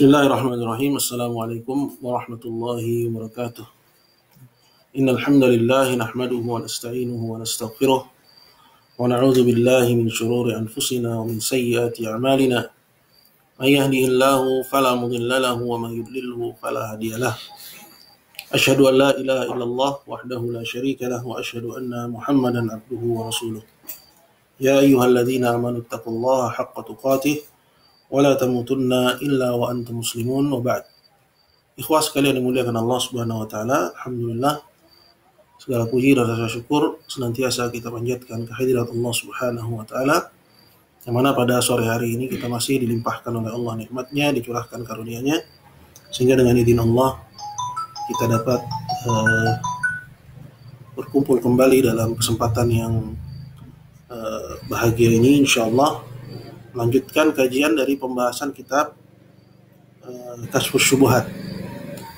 Bismillahirrahmanirrahim. Assalamualaikum warahmatullahi wabarakatuh. Innal hamdalillah nahmaduhu wa nasta'inuhu wa nastaghfiruh wa na'udzu billahi min shururi anfusina wa min sayyiati a'malina. May yahdihillahu fala mudilla lahu wa may yudlilhu fala hadiyalah. Asyhadu an la ilaha illallah wahdahu la syarika lahu wa asyhadu anna Muhammadan abduhu wa rasuluh. Ya ayyuhalladzina amanu taqullaha haqqa tuqatih wala tamutunna illa wa antum muslimun wa ba'd. Ikhwah sekalian dimuliakan Allah Subhanahu wa taala, alhamdulillah segala puji dan rasa syukur senantiasa kita panjatkan kehadirat Allah Subhanahu wa taala, yang mana pada sore hari ini kita masih dilimpahkan oleh Allah nikmatnya, dicurahkan karunia-Nya, sehingga dengan izin Allah kita dapat berkumpul kembali dalam kesempatan yang bahagia ini, insyaallah melanjutkan kajian dari pembahasan kitab Kashfus Syubuhat,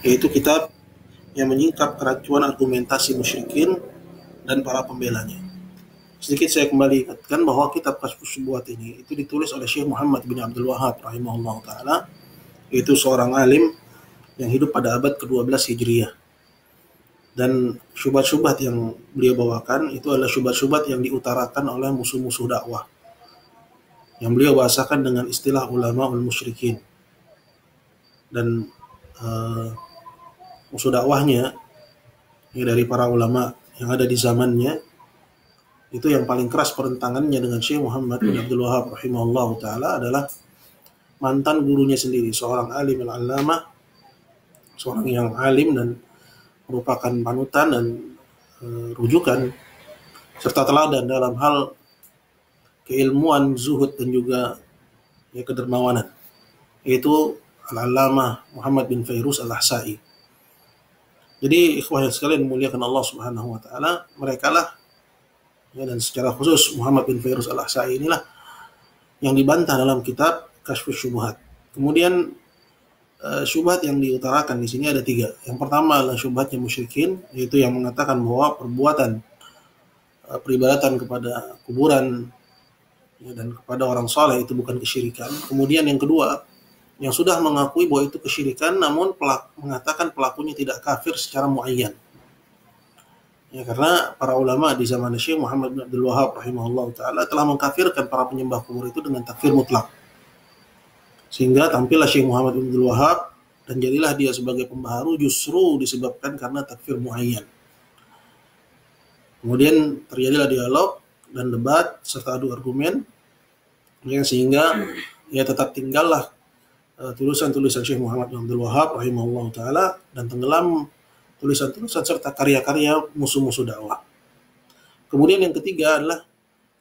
yaitu kitab yang menyingkap keracuan argumentasi musyrikin dan para pembelanya. Sedikit saya kembali ingatkan bahwa kitab Kashfus Syubuhat ini itu ditulis oleh Syekh Muhammad bin Abdul Wahhab rahimahullah ta'ala, yaitu seorang alim yang hidup pada abad ke-12 Hijriyah. Dan syubhat-syubhat yang beliau bawakan itu adalah syubhat-syubhat yang diutarakan oleh musuh-musuh dakwah, yang beliau bahasakan dengan istilah ulama musyrikin. Dan musuh dakwahnya ya, dari para ulama yang ada di zamannya, itu yang paling keras perentangannya dengan Syekh Muhammad bin Abdul Wahhab rahimahullah ta'ala adalah mantan gurunya sendiri, seorang alim al-allamah, seorang yang alim dan merupakan panutan dan rujukan serta teladan dalam hal keilmuan, zuhud, dan juga ya, kedermawanan, yaitu Al-Allamah Muhammad bin Fairuz Al-Ahsa'i. Jadi ikhwah yang sekalian dimuliakan Allah Subhanahu wa taala, mereka lah ya, dan secara khusus Muhammad bin Fairuz Al-Ahsa'i inilah yang dibantah dalam kitab Kashfus Syubuhat. Kemudian syubhat yang diutarakan di sini ada 3. Yang pertama adalah syubhatnya musyrikin, yaitu yang mengatakan bahwa perbuatan peribadatan kepada kuburan ya, dan kepada orang saleh itu bukan kesyirikan. Kemudian yang kedua, yang sudah mengakui bahwa itu kesyirikan namun mengatakan pelakunya tidak kafir secara muayyan. Ya, karena para ulama di zaman Syekh Muhammad bin Abdul Wahhab rahimahullah ta'ala telah mengkafirkan para penyembah kubur itu dengan takfir mutlak. Sehingga tampillah Syekh Muhammad bin Abdul Wahhab dan jadilah dia sebagai pembaharu justru disebabkan karena takfir muayyan. Kemudian terjadilah dialog dan debat serta adu argumen, ya, sehingga ya tetap tinggallah tulisan-tulisan Syekh Muhammad bin Abdul Wahhab rahimahullah ta'ala, dan tenggelam tulisan-tulisan serta karya-karya musuh-musuh dakwah. Kemudian yang ketiga adalah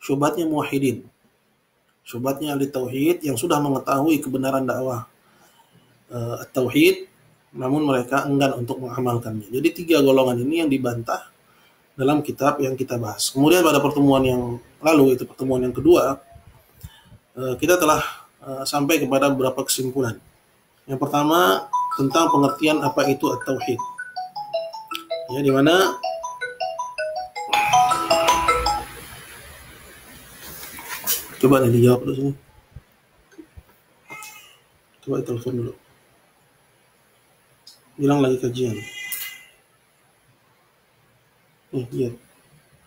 syubhatnya muwahhidin, syubhatnya ahli tauhid yang sudah mengetahui kebenaran dakwah tauhid namun mereka enggan untuk mengamalkannya. Jadi 3 golongan ini yang dibantah dalam kitab yang kita bahas. Kemudian pada pertemuan yang lalu, itu pertemuan yang kedua, kita telah sampai kepada beberapa kesimpulan. Yang pertama tentang pengertian apa itu at-tauhid, ya, di mana coba nih dijawab dulu sini. Coba telepon dulu, bilang lagi kajian.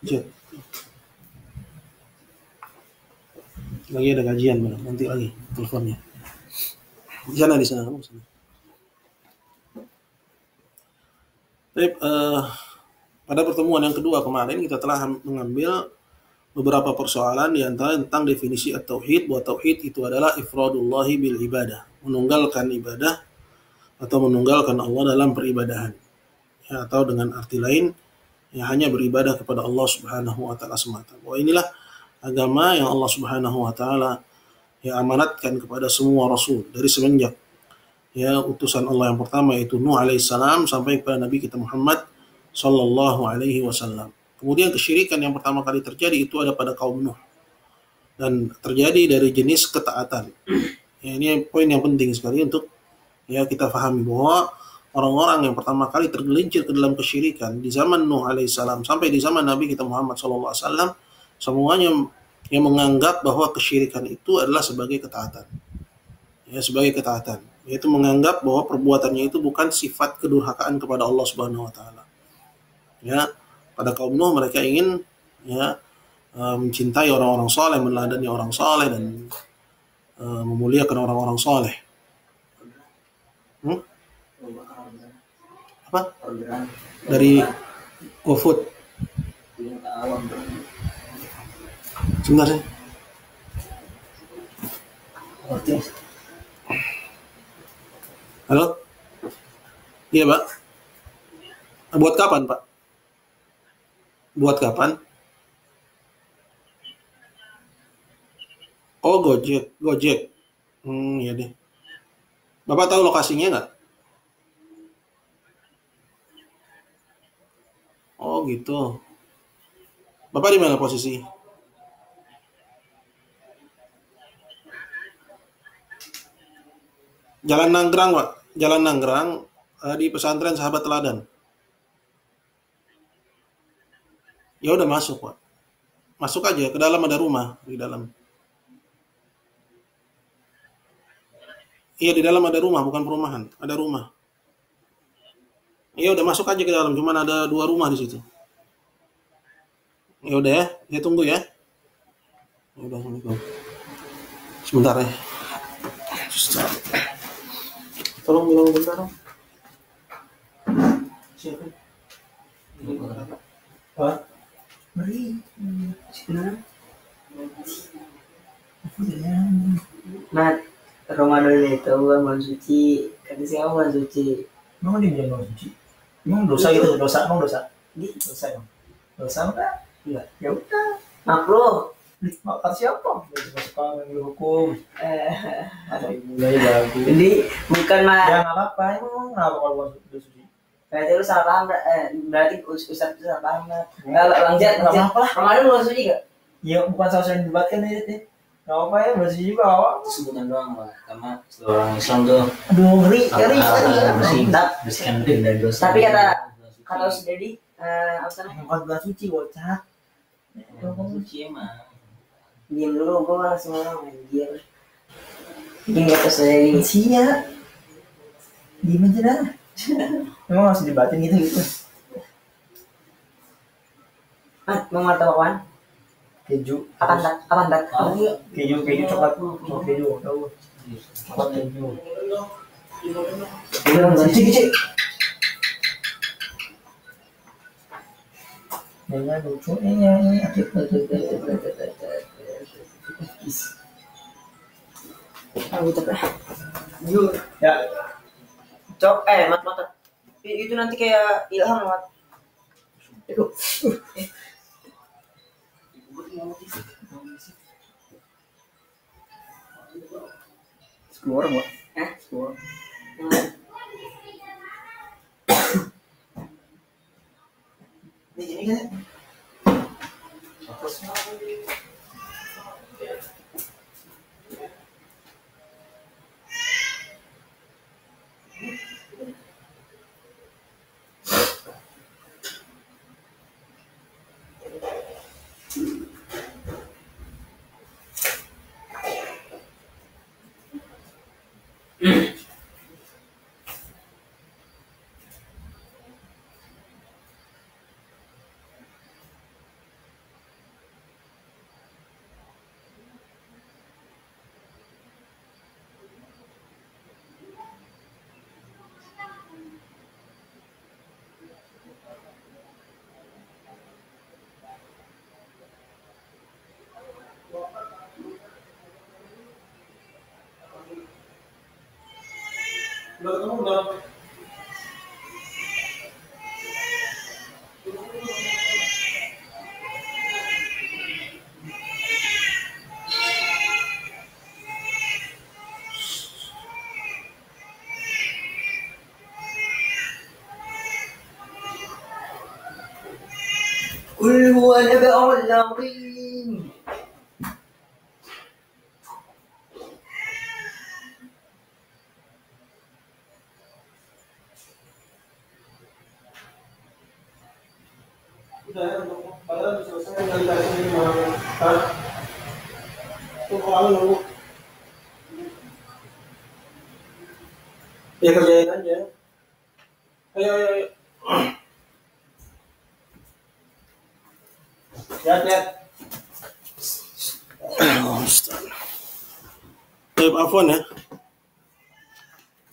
Jet. Lagi ada kajian, nanti lagi teleponnya. Di sana kamu sana. Baik, pada pertemuan yang kedua kemarin kita telah mengambil beberapa persoalan, di antara tentang definisi at-tauhid, bahwa tauhid itu adalah ifradullahi bil ibadah, menunggalkan ibadah atau menunggalkan Allah dalam peribadahan, ya, atau dengan arti lain yang hanya beribadah kepada Allah Subhanahu wa taala semata. Bahwa inilah agama yang Allah Subhanahu wa taala ya amanatkan kepada semua rasul dari semenjak ya utusan Allah yang pertama yaitu Nuh alaihissalam sampai kepada Nabi kita Muhammad sallallahu alaihi wasallam. Kemudian kesyirikan yang pertama kali terjadi itu ada pada kaum Nuh, dan terjadi dari jenis ketaatan. Ya, ini poin yang penting sekali untuk ya kita pahami, bahwa orang-orang yang pertama kali tergelincir ke dalam kesyirikan di zaman Nuh alaihissalam sampai di zaman Nabi kita Muhammad sallallahu alaihi wasallam, semuanya yang menganggap bahwa kesyirikan itu adalah sebagai ketaatan. Ya, sebagai ketaatan. yaitu menganggap bahwa perbuatannya itu bukan sifat kedurhakaan kepada Allah Subhanahu wa taala. Ya, pada kaum Nuh mereka ingin ya mencintai orang-orang saleh, meneladani orang saleh dan memuliakan orang-orang saleh. Apa? Dari GoFood. Sebentar sih. Halo? Iya, Pak. Buat kapan, Pak? Buat kapan? Oh, Gojek. Gojek. Ya deh. Bapak tahu lokasinya nggak? Oh, gitu. Bapak di mana posisi? Jalan Nanggrang, Pak. Jalan Nanggrang di pesantren Sahabat Teladan. Ya udah masuk, Pak. Masuk aja, ke dalam ada rumah di dalam. Iya, di dalam ada rumah, bukan perumahan, ada rumah. Iya, udah masuk aja ke dalam, cuman ada 2 rumah di situ. Ya udah ya, saya tunggu ya. Ya udah, Assalamualaikum. Sebentar ya. Tolong bilang bentar dong. Siapa? Hah? Mari. Mat, Ramadan itu bulan suci. Kata siapa bulan suci? Emang dia bilang bulan suci? Emang dosa gitu? Dosa? Emang dosa? Dosa emang? Dosa enggak? Enggak. Ya udah. Makruh. Makan siapa? Suka ngambil hukum. Mulai bagus. Jadi bukan mah. Ya nggak apa-apa. Emang kenapa kalau bulan suci? Berarti lu salah paham. Berarti Ustaz itu salah paham. Bang Jat, Ramadan bulan suci gak? Ya bukan salah yang dibatkan ya. Gak apa ya, bulan suci juga awal. Sebutan doang lah, karena seluruh orang Islam tuh Aduh, ngeri. bersihkan diri dari dosa. Tapi kata Ustaz Dedi, apa namanya? Bukan bulan suci, bocah. Bulan suci emang. Diam dulu, gue langsung ngomong anjir. Ini kata Ustaz Dedi. Sia. Diam aja dah. Emang harus dibatin gitu. Mau martabak apaan? Keju. Apaan tak? Keju coklat keju. Tahu. Coklat keju. Cik. Nanya lucu ini. Ya. Mat. Itu nanti kayak Ilham Mat. Itu. Sepuluh orang, Pak. 10 orang. Ini kan. Qul huwa naba'ul azim. Udah ya, untuk padahal selesai dari ini mah. Tuh kalau nunggu Ya kerjain aja. Ayo, ayo, ayo. Lihat. Baik, afwan ya.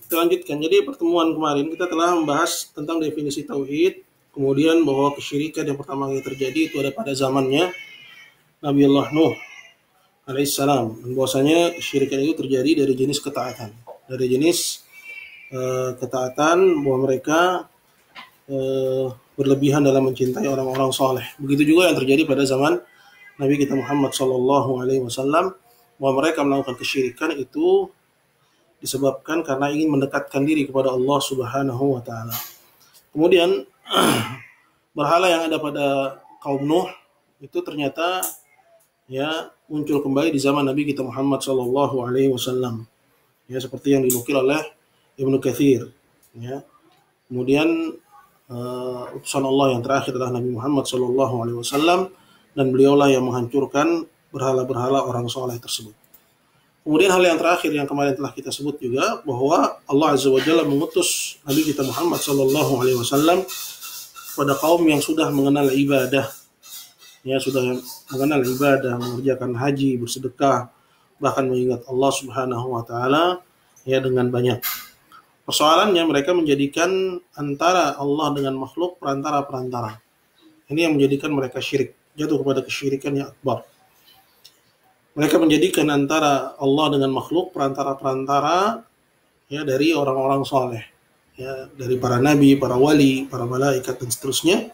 Kita lanjutkan. Jadi pertemuan kemarin kita telah membahas tentang definisi tauhid, kemudian bahwa kesyirikan yang pertama kali terjadi itu ada pada zamannya Nabi Allah Nuh alaihissalam. Dan bahwasanya kesyirikan itu terjadi dari jenis ketaatan, dari jenis ketaatan bahwa mereka berlebihan dalam mencintai orang-orang soleh. Begitu juga yang terjadi pada zaman Nabi kita Muhammad SAW, bahwa mereka melakukan kesyirikan itu disebabkan karena ingin mendekatkan diri kepada Allah Subhanahu wa taala. Kemudian berhala yang ada pada kaum Nuh itu ternyata ya muncul kembali di zaman Nabi kita Muhammad SAW. Ya, seperti yang dinukil oleh Ibnu Katsir, ya. Kemudian utusan Allah yang terakhir adalah Nabi Muhammad SAW, dan beliaulah yang menghancurkan berhala-berhala orang soleh tersebut. Kemudian hal yang terakhir yang kemarin telah kita sebut juga, bahwa Allah Azza wa Jalla mengutus Nabi kita Muhammad SAW pada kaum yang sudah mengenal ibadah, ya, sudah mengenal ibadah, mengerjakan haji, bersedekah, bahkan mengingat Allah Subhanahu wa taala ya dengan banyak. Persoalannya mereka menjadikan antara Allah dengan makhluk perantara-perantara. Ini yang menjadikan mereka syirik, jatuh kepada kesyirikan yang akbar. Mereka menjadikan antara Allah dengan makhluk perantara-perantara ya dari orang-orang soleh, ya, dari para nabi, para wali, para malaikat dan seterusnya,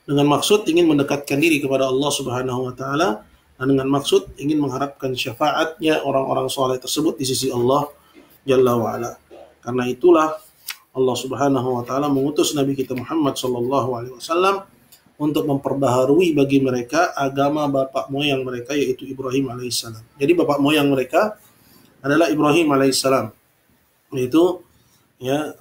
dengan maksud ingin mendekatkan diri kepada Allah Subhanahu wa taala, dan dengan maksud ingin mengharapkan syafaatnya orang-orang soleh tersebut di sisi Allah Jalla wa ala. Karena itulah Allah Subhanahu wa taala mengutus Nabi kita Muhammad SAW untuk memperbaharui bagi mereka agama bapak moyang mereka, yaitu Ibrahim alaihissalam. Jadi bapak moyang mereka adalah Ibrahim alaihissalam, yaitu ya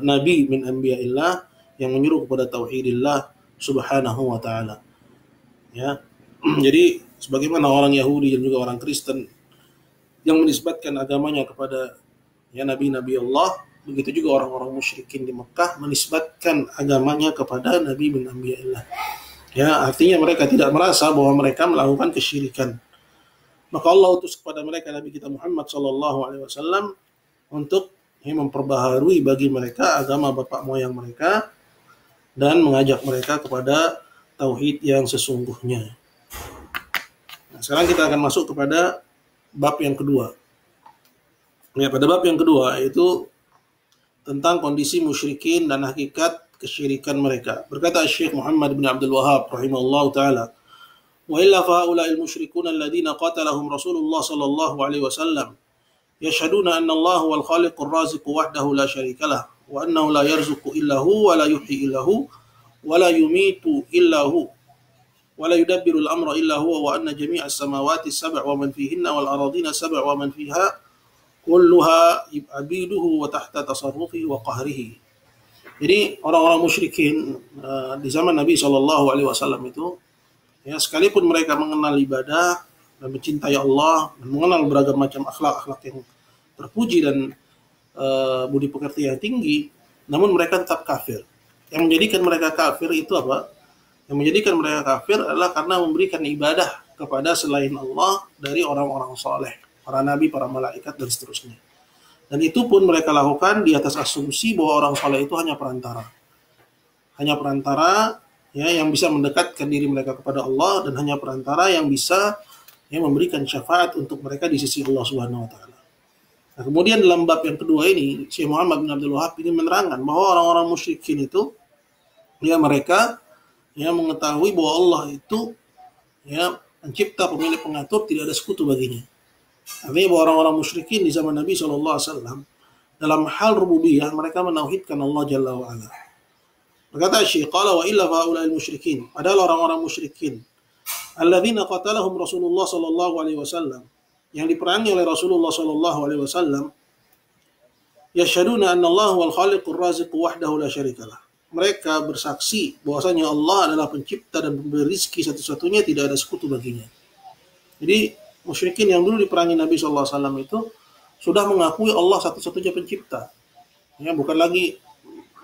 nabi min anbiya'illah yang menyuruh kepada tauhidillah Subhanahu wa taala. Ya. Jadi sebagaimana orang Yahudi dan juga orang Kristen yang menisbatkan agamanya kepada ya nabi-nabi Allah, begitu juga orang-orang musyrikin di Mekah menisbatkan agamanya kepada nabi bin anbiya'illah. Ya, artinya mereka tidak merasa bahwa mereka melakukan kesyirikan. Maka Allah utus kepada mereka Nabi kita Muhammad SAW untuk memperbaharui bagi mereka agama bapak moyang mereka dan mengajak mereka kepada tauhid yang sesungguhnya. Nah, sekarang kita akan masuk kepada bab yang kedua. Ya, pada bab yang kedua yaitu tentang kondisi musyrikin dan hakikat kesyirikan mereka. Berkata Syekh Muhammad bin Abdul Wahhab rahimahullah taala, "Wa illa fa haula'il musyrikun alladziina qatalahum Rasulullah sallallahu alaihi wasallam yashhaduna anna Allah wal khaliqur raziqu wahdahu la syarika lah wa annahu la yarzuqu illa hu wa la yuhyi illa hu wa la yumitu illa hu wa la yudabbiru al-amra illa huwa wa anna jami'as samawati as-sab' wa man fihinna wal aradina as-sab' wa man fiha kulluha abiduhu wa tahta tasarrufihi wa qahrihi." Jadi orang-orang musyrikin di zaman Nabi SAW itu, ya, sekalipun mereka mengenal ibadah dan mencintai Allah dan mengenal beragam macam akhlak-akhlak yang terpuji dan budi pekerti yang tinggi, namun mereka tetap kafir. Yang menjadikan mereka kafir itu apa? Yang menjadikan mereka kafir adalah karena memberikan ibadah kepada selain Allah dari orang-orang soleh, para nabi, para malaikat dan seterusnya. Dan itu pun mereka lakukan di atas asumsi bahwa orang soleh itu hanya perantara. Hanya perantara ya, yang bisa mendekatkan diri mereka kepada Allah, dan hanya perantara yang bisa ya, memberikan syafaat untuk mereka di sisi Allah Subhanahu wa taala. Nah, kemudian dalam bab yang kedua ini, Syekh Muhammad bin Abdul Wahhab ini menerangkan bahwa orang-orang musyrikin itu ya mereka ya mengetahui bahwa Allah itu ya pencipta, pemilik, pengatur, tidak ada sekutu baginya. Artinya bahwa orang-orang musyrikin di zaman Nabi SAW dalam hal rububiyah mereka menauhidkan Allah Jalla wa'ala. Berkata Syekh, qala wa illa fa'ula'il musyrikin, adalah orang-orang musyrikin alladzina qatalahum Rasulullah SAW, yang diperangi oleh Rasulullah SAW, yashhaduna anna Allah wal khaliqur raziqu wahdahu la syarikalah. Mereka bersaksi bahwasanya Allah adalah pencipta dan pemberi rizki satu-satunya, tidak ada sekutu baginya. Jadi musyrikin yang dulu diperangi Nabi SAW itu sudah mengakui Allah satu-satunya pencipta. Ya, bukan lagi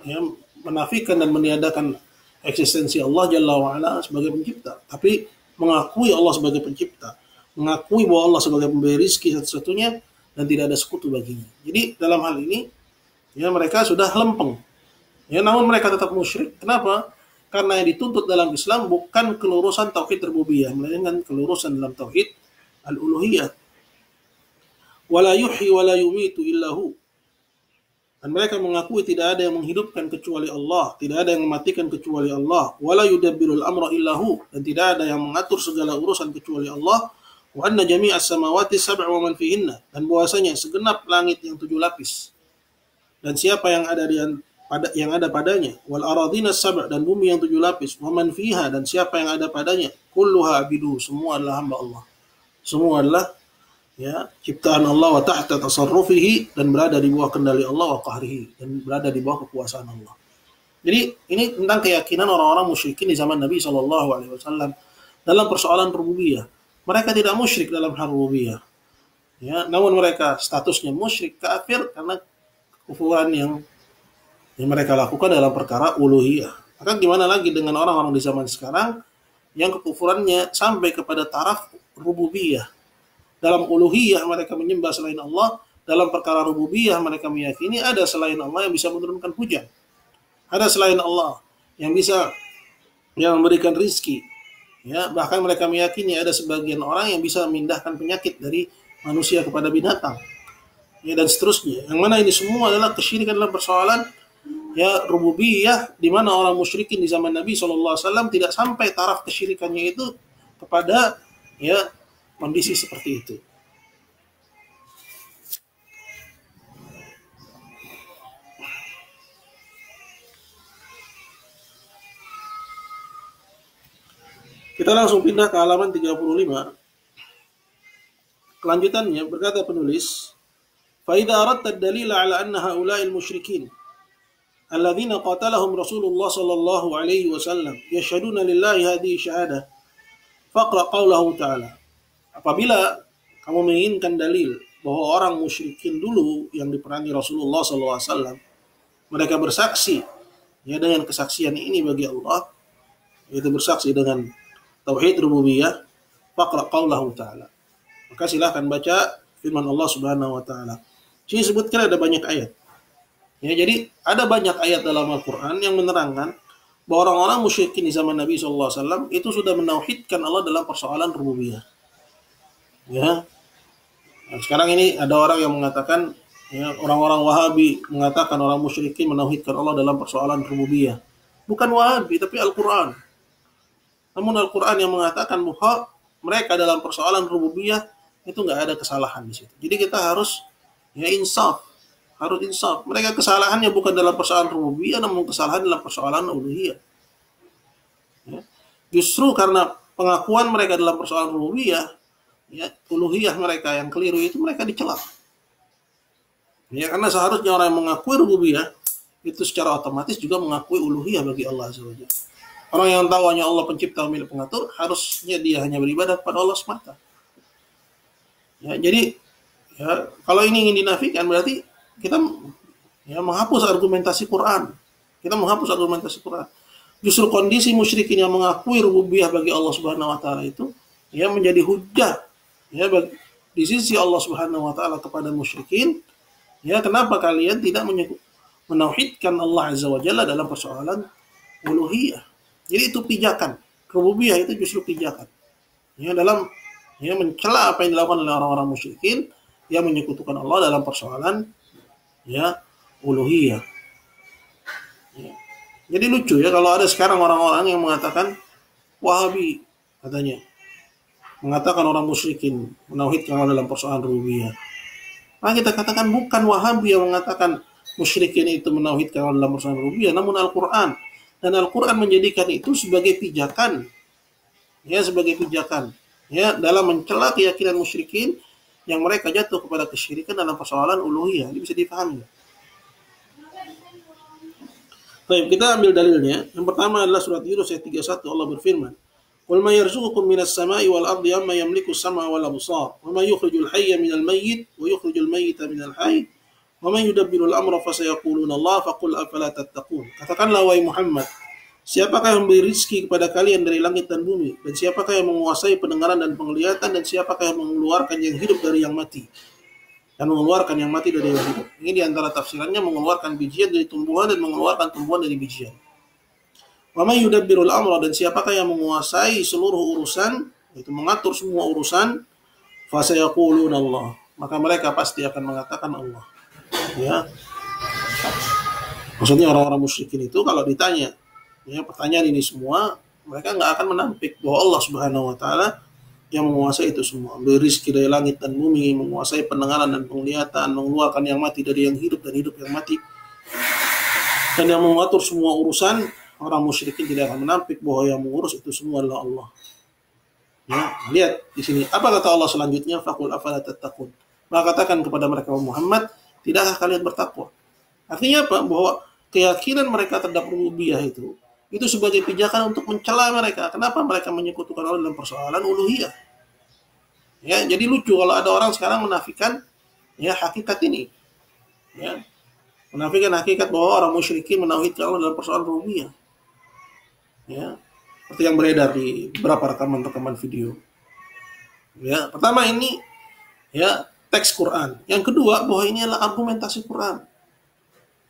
ya menafikan dan meniadakan eksistensi Allah Jalla wa Ala sebagai pencipta, tapi mengakui Allah sebagai pencipta, mengakui bahwa Allah sebagai pemberi rizki satu-satunya dan tidak ada sekutu baginya. Jadi dalam hal ini ya mereka sudah lempeng. Ya, namun mereka tetap musyrik. Kenapa? Karena yang dituntut dalam Islam bukan kelurusan tauhid rububiyah, melainkan kelurusan dalam tauhid al-uluhiyah. Wala yuhyi wala yumitu illahu. Dan mereka mengakui tidak ada yang menghidupkan kecuali Allah, tidak ada yang mematikan kecuali Allah. Wala yudabbirul amra illahu, dan tidak ada yang mengatur segala urusan kecuali Allah. Wa anna jami'as samawati sab'a wa man fihinna, dan bahwasanya segenap langit yang 7 lapis dan siapa yang ada padanya, wal aradhina sab', dan bumi yang 7 lapis, wa man fiha, dan siapa yang ada padanya, kulluha abidu, semua adalah hamba Allah. Semua adalah ya ciptaan Allah, wa tahta tasarrufihi, dan berada di bawah kendali Allah, wa qahrihi, dan berada di bawah kekuasaan Allah. Jadi ini tentang keyakinan orang-orang musyrikin di zaman Nabi SAW dalam persoalan rububiyah. Mereka tidak musyrik dalam hal rububiyah. Ya, namun mereka statusnya musyrik, kafir, karena kekufuran yang mereka lakukan dalam perkara uluhiyah. Maka gimana lagi dengan orang-orang di zaman sekarang yang kekufurannya sampai kepada taraf rububiyah. Dalam uluhiyah mereka menyembah selain Allah, dalam perkara rububiyah mereka meyakini ada selain Allah yang bisa menurunkan hujan. Ada selain Allah yang bisa memberikan rizki. Ya, bahkan mereka meyakini ada sebagian orang yang bisa memindahkan penyakit dari manusia kepada binatang. Ya, dan seterusnya. Yang mana ini semua adalah kesyirikan dalam persoalan ya rububiyah, di mana orang musyrikin di zaman Nabi SAW tidak sampai taraf kesyirikannya itu kepada ya kondisi seperti itu. Kita langsung pindah ke halaman 35. Kelanjutannya berkata penulis, فَإِذَا أَرَدْتَ الدَّلِيلَ عَلَى أَنَّ هَؤُلَاءِ الْمُشْرِكِينَ الَّذِينَ قَاتَلَهُمْ رَسُولُ اللَّهِ صَلَّى اللَّهُ عَلَيْهِ وَسَلَّمَ يَشْهَدُونَ لِلَّهِ هَذِهِ شَهَادَةً فَاقْرَأْ قَوْلَهُ تَعَالَى. Apabila kamu menginginkan dalil bahwa orang musyrikin dulu yang diperangi Rasulullah SAW, mereka bersaksi ya dengan kesaksian ini bagi Allah, yaitu bersaksi dengan tauhid rububiyah, faqra qaulahu ta'ala. Maka silahkan baca firman Allah Subhanahu wa taala. Sini sebutkan ada banyak ayat. Ya, jadi ada banyak ayat dalam Al-Qur'an yang menerangkan bahwa orang-orang musyrikin di zaman Nabi SAW itu sudah menauhidkan Allah dalam persoalan rububiyah. Ya. Nah, sekarang ini ada orang yang mengatakan ya, orang-orang Wahabi mengatakan orang musyrikin menauhidkan Allah dalam persoalan rububiyah. Bukan Wahabi tapi Al-Qur'an. Namun Al-Qur'an yang mengatakan bahwa mereka dalam persoalan rububiyah itu nggak ada kesalahan di situ. Jadi kita harus ya insaf, harus insaf. Mereka kesalahannya bukan dalam persoalan rububiyah, namun kesalahan dalam persoalan uluhiyah. Ya. Justru karena pengakuan mereka dalam persoalan rububiyah, ya uluhiyah mereka yang keliru itu mereka dicela. Ya, karena seharusnya orang yang mengakui rububiyah itu secara otomatis juga mengakui uluhiyah bagi Allah Azza wa Jalla. Orang yang tahu hanya Allah pencipta milik pengatur, harusnya dia hanya beribadah kepada Allah semata. Ya, jadi ya, kalau ini ingin dinafikan berarti kita ya menghapus argumentasi Quran. Kita menghapus argumentasi Quran. Justru kondisi musyrikin yang mengakui rububiyah bagi Allah Subhanahu wa taala itu ya menjadi hujjah ya di sisi Allah Subhanahu wa taala kepada musyrikin. Ya, kenapa kalian tidak menauhidkan Allah Azza wa Jalla dalam persoalan uluhiyah? Jadi itu pijakan. Rububiyah itu justru pijakan. Ya, dalam ya mencela apa yang dilakukan oleh orang-orang musyrikin yang menyekutukan Allah dalam persoalan ya uluhiyah. Ya. Jadi lucu ya kalau ada sekarang orang-orang yang mengatakan Wahabi katanya mengatakan orang musyrikin menauhidkan Allah dalam persoalan rububiyah. Nah, kita katakan bukan Wahabi yang mengatakan musyrikin itu menauhidkan Allah dalam persoalan rububiyah, namun Al-Qur'an. Dan Al-Qur'an menjadikan itu sebagai pijakan. Ya, sebagai pijakan. Ya, dalam mencela keyakinan musyrikin yang mereka jatuh kepada kesyirikan dalam persoalan uluhiyah. Ini bisa dipahami. Baik, kita ambil dalilnya. Yang pertama adalah surat Yunus ayat 31. Allah berfirman, "Qul may yarzuqukum minas sama'i wal ardi amma yamliku as-sam'a wal absar, wa may yukhrijul hayya minal mayyit wa yukhrijul mayyita minal hayy, wa Wa man yudabbirul amra fasayaquluna Allah faqul afala tattaqun. Katakanlah wahai Muhammad, siapakah yang memberi rezeki kepada kalian dari langit dan bumi, dan siapakah yang menguasai pendengaran dan penglihatan, dan siapakah yang mengeluarkan yang hidup dari yang mati, dan mengeluarkan yang mati dari yang hidup. Ini diantara tafsirannya, mengeluarkan bijian dari tumbuhan dan mengeluarkan tumbuhan dari bijian. Wa may yudabbirul amra, dan siapakah yang menguasai seluruh urusan, itu mengatur semua urusan, fasayaquluna Allah, maka mereka pasti akan mengatakan Allah. Ya. Maksudnya orang-orang musyrikin itu kalau ditanya, ya, pertanyaan ini semua, mereka nggak akan menampik bahwa Allah Subhanahu wa taala yang menguasai itu semua, beri rezeki dari langit dan bumi, menguasai pendengaran dan penglihatan, mengeluarkan yang mati dari yang hidup dan hidup yang mati, dan yang mengatur semua urusan. Orang musyrikin tidak akan menampik bahwa yang mengurus itu semua adalah Allah. Ya, lihat di sini apa kata Allah selanjutnya, faqul afala tattaqun. Maka katakan kepada mereka, Muhammad, tidakkah kalian bertakwa? Artinya apa? Bahwa keyakinan mereka terhadap rububiyah itu sebagai pijakan untuk mencela mereka. Kenapa mereka menyekutukan Allah dalam persoalan uluhiyah? Ya, jadi lucu kalau ada orang sekarang menafikan ya hakikat ini. Ya. Menafikan hakikat bahwa orang musyrikin menauhidkan Allah dalam persoalan rububiyah. Ya. Seperti yang beredar di beberapa rekaman-rekaman video. Ya, pertama ini ya teks Quran. Yang kedua bahwa ini adalah argumentasi Quran.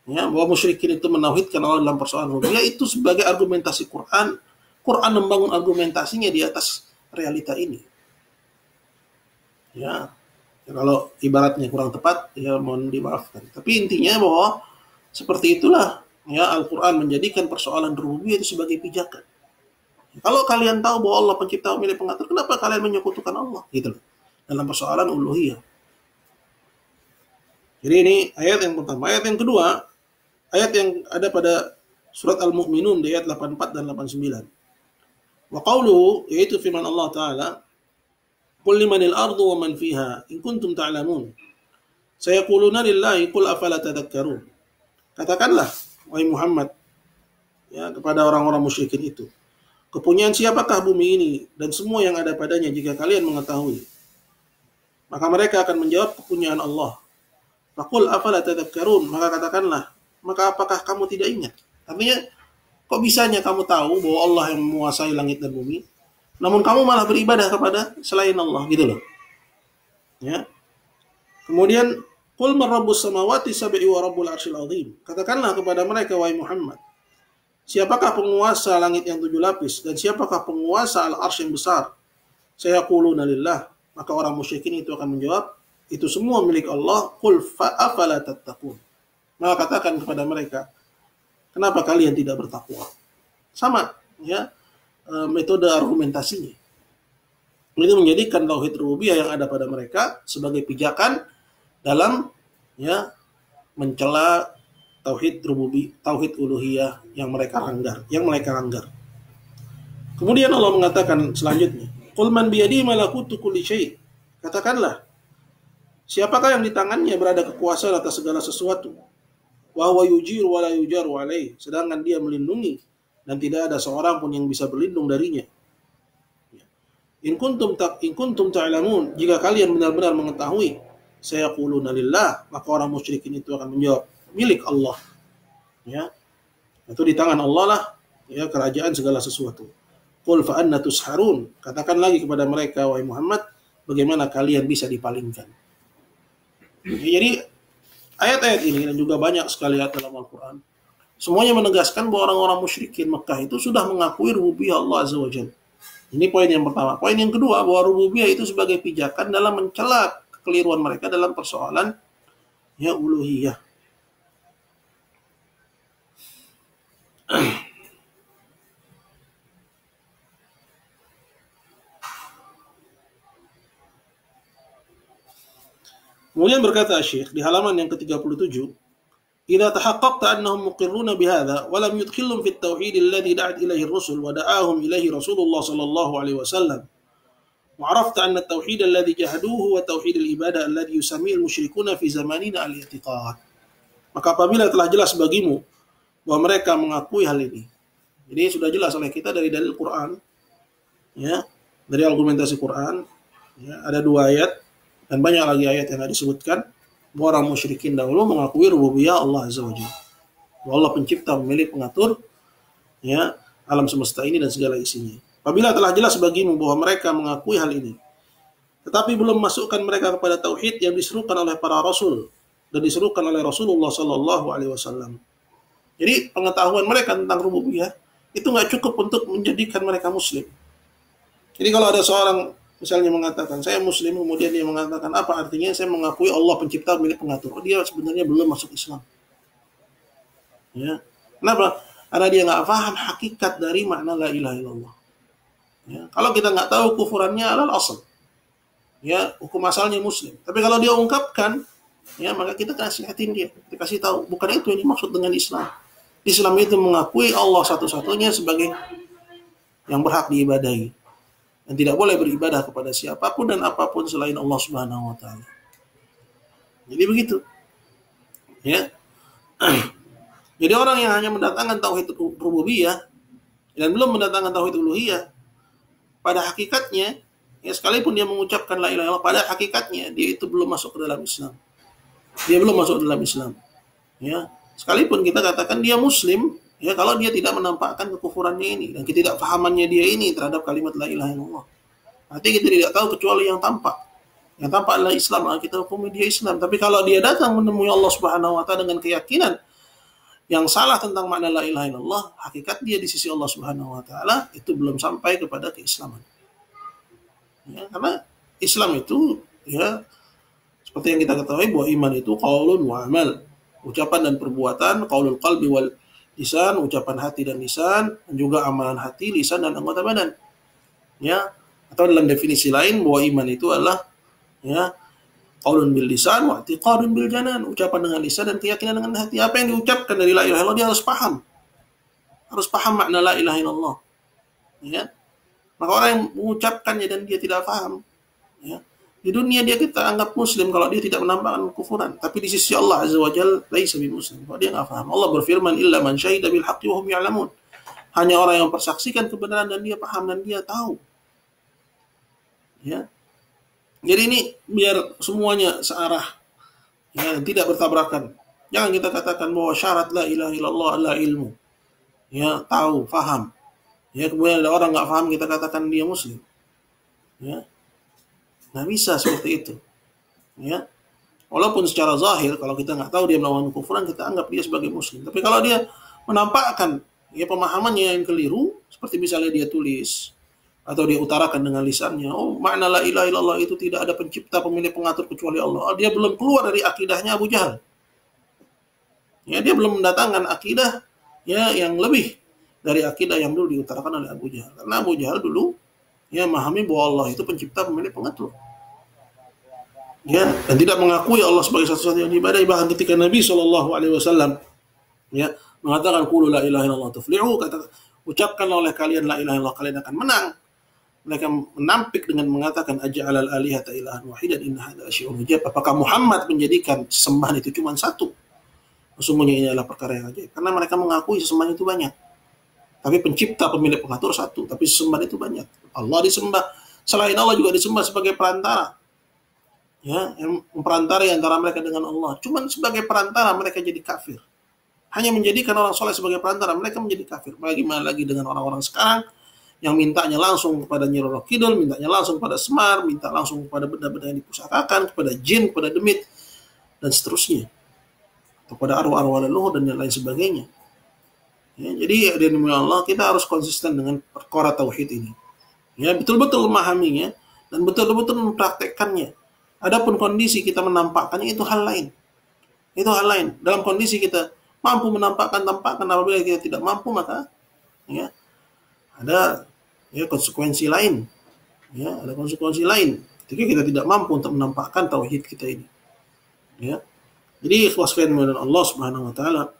Ya, bahwa musyrikin itu menauhidkan Allah dalam persoalan rububiyah itu sebagai argumentasi Quran. Quran membangun argumentasinya di atas realita ini. Ya, kalau ibaratnya kurang tepat, ya mohon dimaafkan. Tapi intinya bahwa seperti itulah ya Al-Quran menjadikan persoalan rububiyah itu sebagai pijakan. Kalau kalian tahu bahwa Allah pencipta, pemilik, pengatur, kenapa kalian menyekutukan Allah? Gitu loh. Dalam persoalan uluhiyah. Jadi ini ayat yang pertama. Ayat yang kedua, ayat yang ada pada surat Al-Mu'minun di ayat 84 dan 89. Wa qawluhu, yaitu firman Allah Ta'ala, qul limanil ardu wa man fiha in kuntum ta'lamun. Sayaquluna lillahi qul afala tadhakkarun. Katakanlah wahai Muhammad ya kepada orang-orang musyrikin itu, kepunyaan siapakah bumi ini dan semua yang ada padanya jika kalian mengetahui? Maka mereka akan menjawab, kepunyaan Allah. Faqul afala tadhakkarun, maka katakanlah, maka apakah kamu tidak ingat? Artinya, kok bisanya kamu tahu bahwa Allah yang menguasai langit dan bumi, namun kamu malah beribadah kepada selain Allah, gitu loh. Ya. Kemudian, qul man rabbus samawati sab'i wa rabbul arsyil azim. Katakanlah kepada mereka wahai Muhammad, siapakah penguasa langit yang 7 lapis dan siapakah penguasa al-arsy yang besar? Sayaquluna lillah. Maka orang musyrikin itu akan menjawab, itu semua milik Allah. Qul fa afala tattaqun. Maka katakan kepada mereka, kenapa kalian tidak bertakwa? Sama ya metode argumentasinya. Itu menjadikan tauhid rububiyah yang ada pada mereka sebagai pijakan dalam ya mencela tauhid rububiyah, tauhid uluhiyah yang mereka langgar. Kemudian Allah mengatakan selanjutnya, qul man biyadihi malakutu kulli syai'. Katakanlah, siapakah yang di tangannya berada kekuasaan atas segala sesuatu? Wa huwa yujiru wa la yujaru alaih. Sedangkan dia melindungi dan tidak ada seorang pun yang bisa berlindung darinya. In kuntum ta'lamun, jika kalian benar-benar mengetahui, sayaquluna lillah, maka orang musyrikin itu akan menjawab, milik Allah. Ya. Itu di tangan Allah lah ya kerajaan segala sesuatu. Qul fa anna tusharun. Katakan lagi kepada mereka wahai Muhammad, bagaimana kalian bisa dipalingkan? Ya, jadi ayat-ayat ini dan juga banyak sekali ayat dalam Al-Qur'an semuanya menegaskan bahwa orang-orang musyrikin Mekah itu sudah mengakui rububiyah Allah Azza wa Jalla. Ini poin yang pertama. Poin yang kedua, bahwa rububiyah itu sebagai pijakan dalam mencela kekeliruan mereka dalam persoalan ya uluhiyah. Kemudian berkata Syekh di halaman yang ke-37, "Idza tahaqqaqta annahum muqirruna bihadza wa lam yudkhilhum fit tauhid alladhi da'at ilayhi ar-rusul wa da'ahum ilayhi Rasulullah sallallahu alaihi wasallam. Wa 'arafta anna at-tauhid alladhi jahaduhu wa tauhid al-ibadah alladhi yusammi al-musyrikuna fi zamanina al-i'tiqad." Maka apabila telah jelas bagimu bahwa mereka mengakui hal ini. Jadi sudah jelas oleh kita dari dalil Quran, ya, dari argumentasi Quran, ya, ada 2 ayat dan banyak lagi ayat yang disebutkan orang musyrikin dahulu mengakui rububiyah Allah Azza wa Jalla. Allah pencipta, pemilik, pengatur ya alam semesta ini dan segala isinya. Apabila telah jelas bagimu bahwa mereka mengakui hal ini, tetapi belum masukkan mereka kepada tauhid yang diserukan oleh para rasul dan diserukan oleh Rasulullah sallallahu alaihi wasallam. Jadi pengetahuan mereka tentang rububiyah itu nggak cukup untuk menjadikan mereka muslim. Jadi kalau ada seorang misalnya mengatakan saya muslim, kemudian dia mengatakan apa artinya saya mengakui Allah pencipta, milik, pengatur. Dia sebenarnya belum masuk Islam. Ya. Kenapa? Karena dia nggak paham hakikat dari makna la ilaha illallah. Ya. Kalau kita nggak tahu kufurannya alal asal, ya hukum asalnya muslim. Tapi kalau dia ungkapkan, ya maka kita nasihatin dia, kita kasih tahu bukan itu yang dimaksud dengan Islam. Islam itu mengakui Allah satu-satunya sebagai yang berhak diibadahi dan tidak boleh beribadah kepada siapapun dan apapun selain Allah Subhanahu wa taala. Jadi begitu. Ya. Jadi orang yang hanya mendatangkan tauhid rububiyah dan belum mendatangkan tauhid uluhiyah, pada hakikatnya ya sekalipun dia mengucapkan la ilaha illallah, pada hakikatnya dia itu belum masuk ke dalam Islam. Dia belum masuk ke dalam Islam. Ya, sekalipun kita katakan dia muslim, ya kalau dia tidak menampakkan kekufurannya ini dan ketidakpahamannya dia ini terhadap kalimat la ilaha illallah. Artinya kita tidak tahu kecuali yang tampak. Yang tampak adalah Islam, kita hukumi dia Islam. Tapi kalau dia datang menemui Allah Subhanahu wa taala dengan keyakinan yang salah tentang makna la ilaha illallah, hakikat dia di sisi Allah Subhanahu wa taala itu belum sampai kepada keislaman. Ya, karena Islam itu ya seperti yang kita ketahui bahwa iman itu qaulun wa amal, ucapan dan perbuatan, qaulul qalbi wal lisan, ucapan hati dan lisan, dan juga amalan hati, lisan dan anggota badan. Ya, atau dalam definisi lain bahwa iman itu adalah ya qaulun bil lisan wa i'tiqadun bil janan, ucapan dengan lisan dan keyakinan dengan hati. Apa yang diucapkan dari la ilaha illallah dia harus paham. Harus paham makna la ilaha illallah. Ya. Maka orang yang mengucapkannya dan dia tidak paham, ya, di dunia dia kita anggap muslim kalau dia tidak menampakkan kufuran, tapi di sisi Allah Azza wa Jalla laisa bimuslim. Kalau dia enggak paham. Allah berfirman illa man syahida bil haqqi wa hum ya'lamun. Hanya orang yang persaksikan kebenaran dan dia paham dan dia tahu. Ya. Jadi ini biar semuanya searah, ya, tidak bertabrakan. Jangan kita katakan bahwa syarat la ilaha illallah adalah ilmu. Ya, tahu, paham. Ya, kemudian ada orang nggak paham kita katakan dia muslim. Ya, nggak bisa seperti itu. Ya, walaupun secara zahir kalau kita nggak tahu dia melakukan kufuran, kita anggap dia sebagai muslim. Tapi kalau dia menampakkan ya pemahamannya yang keliru, seperti misalnya dia tulis atau dia utarakan dengan lisannya, oh makna la ilaha illallah itu tidak ada pencipta, pemilik, pengatur kecuali Allah. Dia belum keluar dari akidahnya Abu Jahal. Ya, dia belum mendatangkan akidah ya yang lebih dari akidah yang dulu diutarakan oleh Abu Jahal. Karena Abu Jahal dulu ya memahami bahwa Allah itu pencipta, pemilik, pengatur. Ya, dan tidak mengakui Allah sebagai satu-satunya yang diibadahi. Bahkan ketika Nabi SAW ya mengatakan qulu la ilaha illallah tuflihu, kata ucapkanlah oleh kalian la ilaha illallah, kalian akan menang. Mereka menampik dengan mengatakan aj'alal alihata ilahan wahidan inna hadza syai'un ujab. Apakah Muhammad menjadikan sesembahan itu cuma satu? Sesungguhnya ini adalah perkara yang ajaib. Karena mereka mengakui sesembahan itu banyak. Tapi pencipta, pemilik, pengatur satu, tapi sesembahan itu banyak. Allah disembah. Selain Allah juga disembah sebagai perantara. Ya, yang memperantarai antara mereka dengan Allah. Cuman sebagai perantara mereka jadi kafir. Hanya menjadikan orang soleh sebagai perantara, mereka menjadi kafir. Bagaimana lagi dengan orang-orang sekarang yang mintanya langsung kepada Nyi Roro Kidul, mintanya langsung kepada Semar, minta langsung kepada benda-benda yang dipusakakan, kepada jin, kepada demit, dan seterusnya. Kepada arwah-arwah leluhur dan lain sebagainya. Ya, jadi demi Allah kita harus konsisten dengan perkara tauhid ini. Ya, betul-betul memahaminya dan betul-betul mempraktekkannya. Adapun kondisi kita menampakkannya itu hal lain. Itu hal lain. Dalam kondisi kita mampu menampakkan, tampakkan. Apabila kita tidak mampu, maka ya ada ya konsekuensi lain. Ya, ada konsekuensi lain ketika kita tidak mampu untuk menampakkan tauhid kita ini. Ya. Jadi ikhwas fillah Allah Subhanahu wa taala.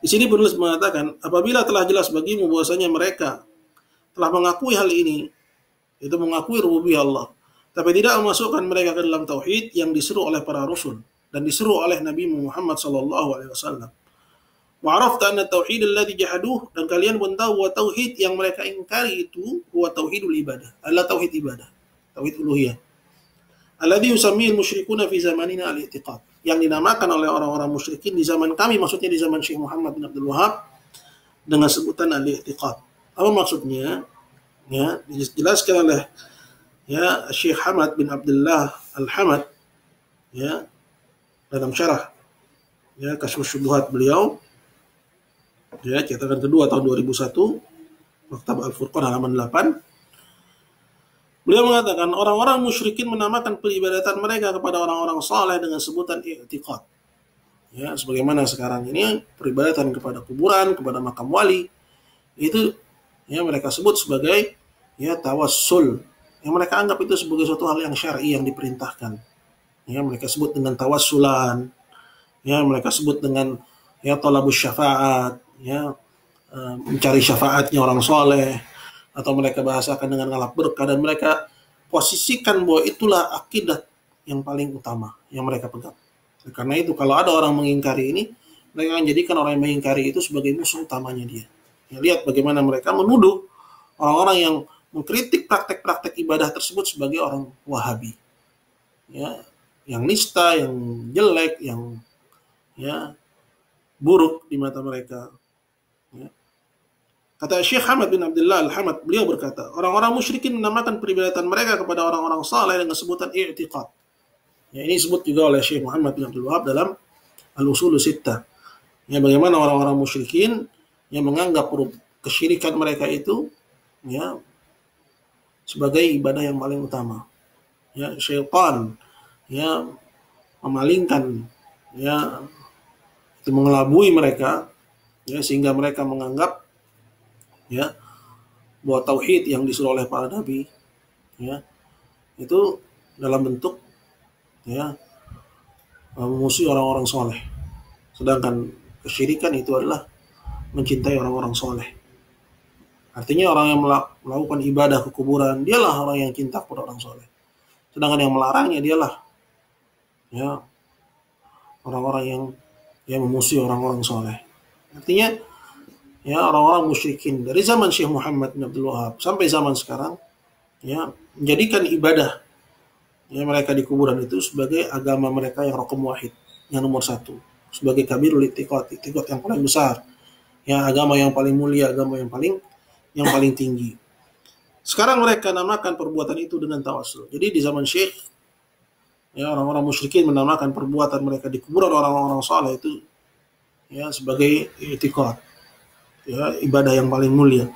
Di sini penulis mengatakan, apabila telah jelas bagimu bahwasanya mereka telah mengakui hal ini, itu mengakui rububiyah Allah, tapi tidak memasukkan mereka ke dalam tauhid yang diseru oleh para rasul dan diseru oleh Nabi Muhammad sallallahu alaihi wasallam. Wa arafta anna tauhid alladhi jahaduh, dan kalian pun tahu bahwa tauhid yang mereka ingkari itu huwa tauhidul ibadah, adalah tauhid ibadah, tauhid uluhiyah. alladzi yusammihil musyrikuna fi zamanina al-i'tiqad, yang dinamakan oleh orang-orang musyrikin di zaman kami, maksudnya di zaman Syekh Muhammad bin Abdul Wahab, dengan sebutan al-i'tiqad. Apa maksudnya? Ya, dijelaskan oleh ya Syekh Hamad bin Abdullah Al-Hamad ya dalam syarah ya Kasyfus Syubuhat beliau ya cetakan kedua tahun 2001, Maktab Al-Furqan halaman 8. Beliau mengatakan orang-orang musyrikin menamakan peribadatan mereka kepada orang-orang saleh dengan sebutan i'tiqad. Ya, sebagaimana sekarang ini peribadatan kepada kuburan, kepada makam wali, itu ya mereka sebut sebagai ya tawassul. Yang mereka anggap itu sebagai suatu hal yang syar'i yang diperintahkan. Ya, mereka sebut dengan tawassulan. Ya, mereka sebut dengan ya talabus syafaat, ya mencari syafaatnya orang soleh, atau mereka bahasakan dengan ngalap berkah, dan mereka posisikan bahwa itulah akidah yang paling utama yang mereka pegang. Karena itu kalau ada orang mengingkari ini, mereka akan jadikan orang yang mengingkari itu sebagai musuh utamanya dia. Ya, lihat bagaimana mereka menuduh orang-orang yang mengkritik praktek-praktek ibadah tersebut sebagai orang Wahabi. Ya, yang nista, yang jelek, yang ya buruk di mata mereka. Ya. Kata Syekh Hamad bin Abdullah Al-Hamad, beliau berkata, orang-orang musyrikin menamakan peribadatan mereka kepada orang-orang saleh dengan sebutan i'tiqad. Ya, ini disebut juga oleh Syekh Muhammad bin Abdul Wahab dalam Al-Usul Sittah. Ya, bagaimana orang-orang musyrikin yang menganggap kesyirikan mereka itu ya sebagai ibadah yang paling utama. Ya, syaitan ya memalingkan ya itu mengelabui mereka ya sehingga mereka menganggap ya bahwa tauhid yang disuruh oleh para nabi ya itu dalam bentuk ya memusuhi orang-orang soleh, sedangkan kesyirikan itu adalah mencintai orang-orang soleh. Artinya orang yang melakukan ibadah ke kuburan, dialah orang yang cinta kepada orang soleh, sedangkan yang melarangnya dialah ya orang-orang yang memusuhi orang-orang soleh. Artinya ya orang-orang musyrikin dari zaman Syekh Muhammad bin Abdul Wahab sampai zaman sekarang ya menjadikan ibadah ya mereka di kuburan itu sebagai agama mereka yang raqam wahid, yang nomor satu, sebagai kabirul i'tiqad, i'tiqad yang paling besar, ya agama yang paling mulia, agama yang paling tinggi. Sekarang mereka namakan perbuatan itu dengan tawassul. Jadi di zaman Syekh ya orang-orang musyrikin menamakan perbuatan mereka di kuburan orang-orang saleh itu ya sebagai i'tiqad, ya ibadah yang paling mulia.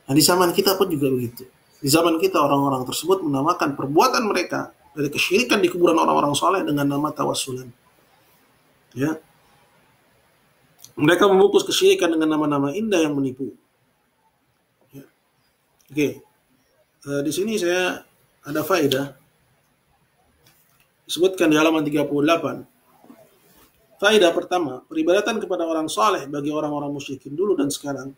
Nah, di zaman kita pun juga begitu. Di zaman kita orang-orang tersebut menamakan perbuatan mereka dari kesyirikan di kuburan orang-orang saleh dengan nama tawassulan. Ya. Mereka membungkus kesyirikan dengan nama-nama indah yang menipu. Ya. Oke. Di sini saya ada faedah disebutkan di halaman 38. Faedah pertama, peribadatan kepada orang saleh bagi orang-orang musyrikin dulu dan sekarang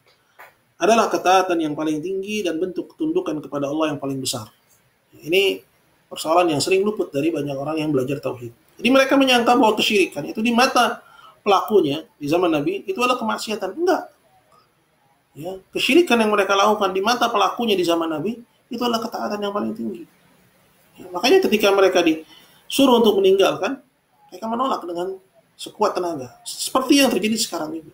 adalah ketaatan yang paling tinggi dan bentuk ketundukan kepada Allah yang paling besar. Ini persoalan yang sering luput dari banyak orang yang belajar tauhid. Jadi mereka menyangka bahwa kesyirikan itu di mata pelakunya di zaman Nabi itu adalah kemaksiatan. Enggak. Ya, kesyirikan yang mereka lakukan di mata pelakunya di zaman Nabi itu adalah ketaatan yang paling tinggi. Ya, makanya ketika mereka disuruh untuk meninggalkan, mereka menolak dengan sekuat tenaga. Seperti yang terjadi sekarang ini.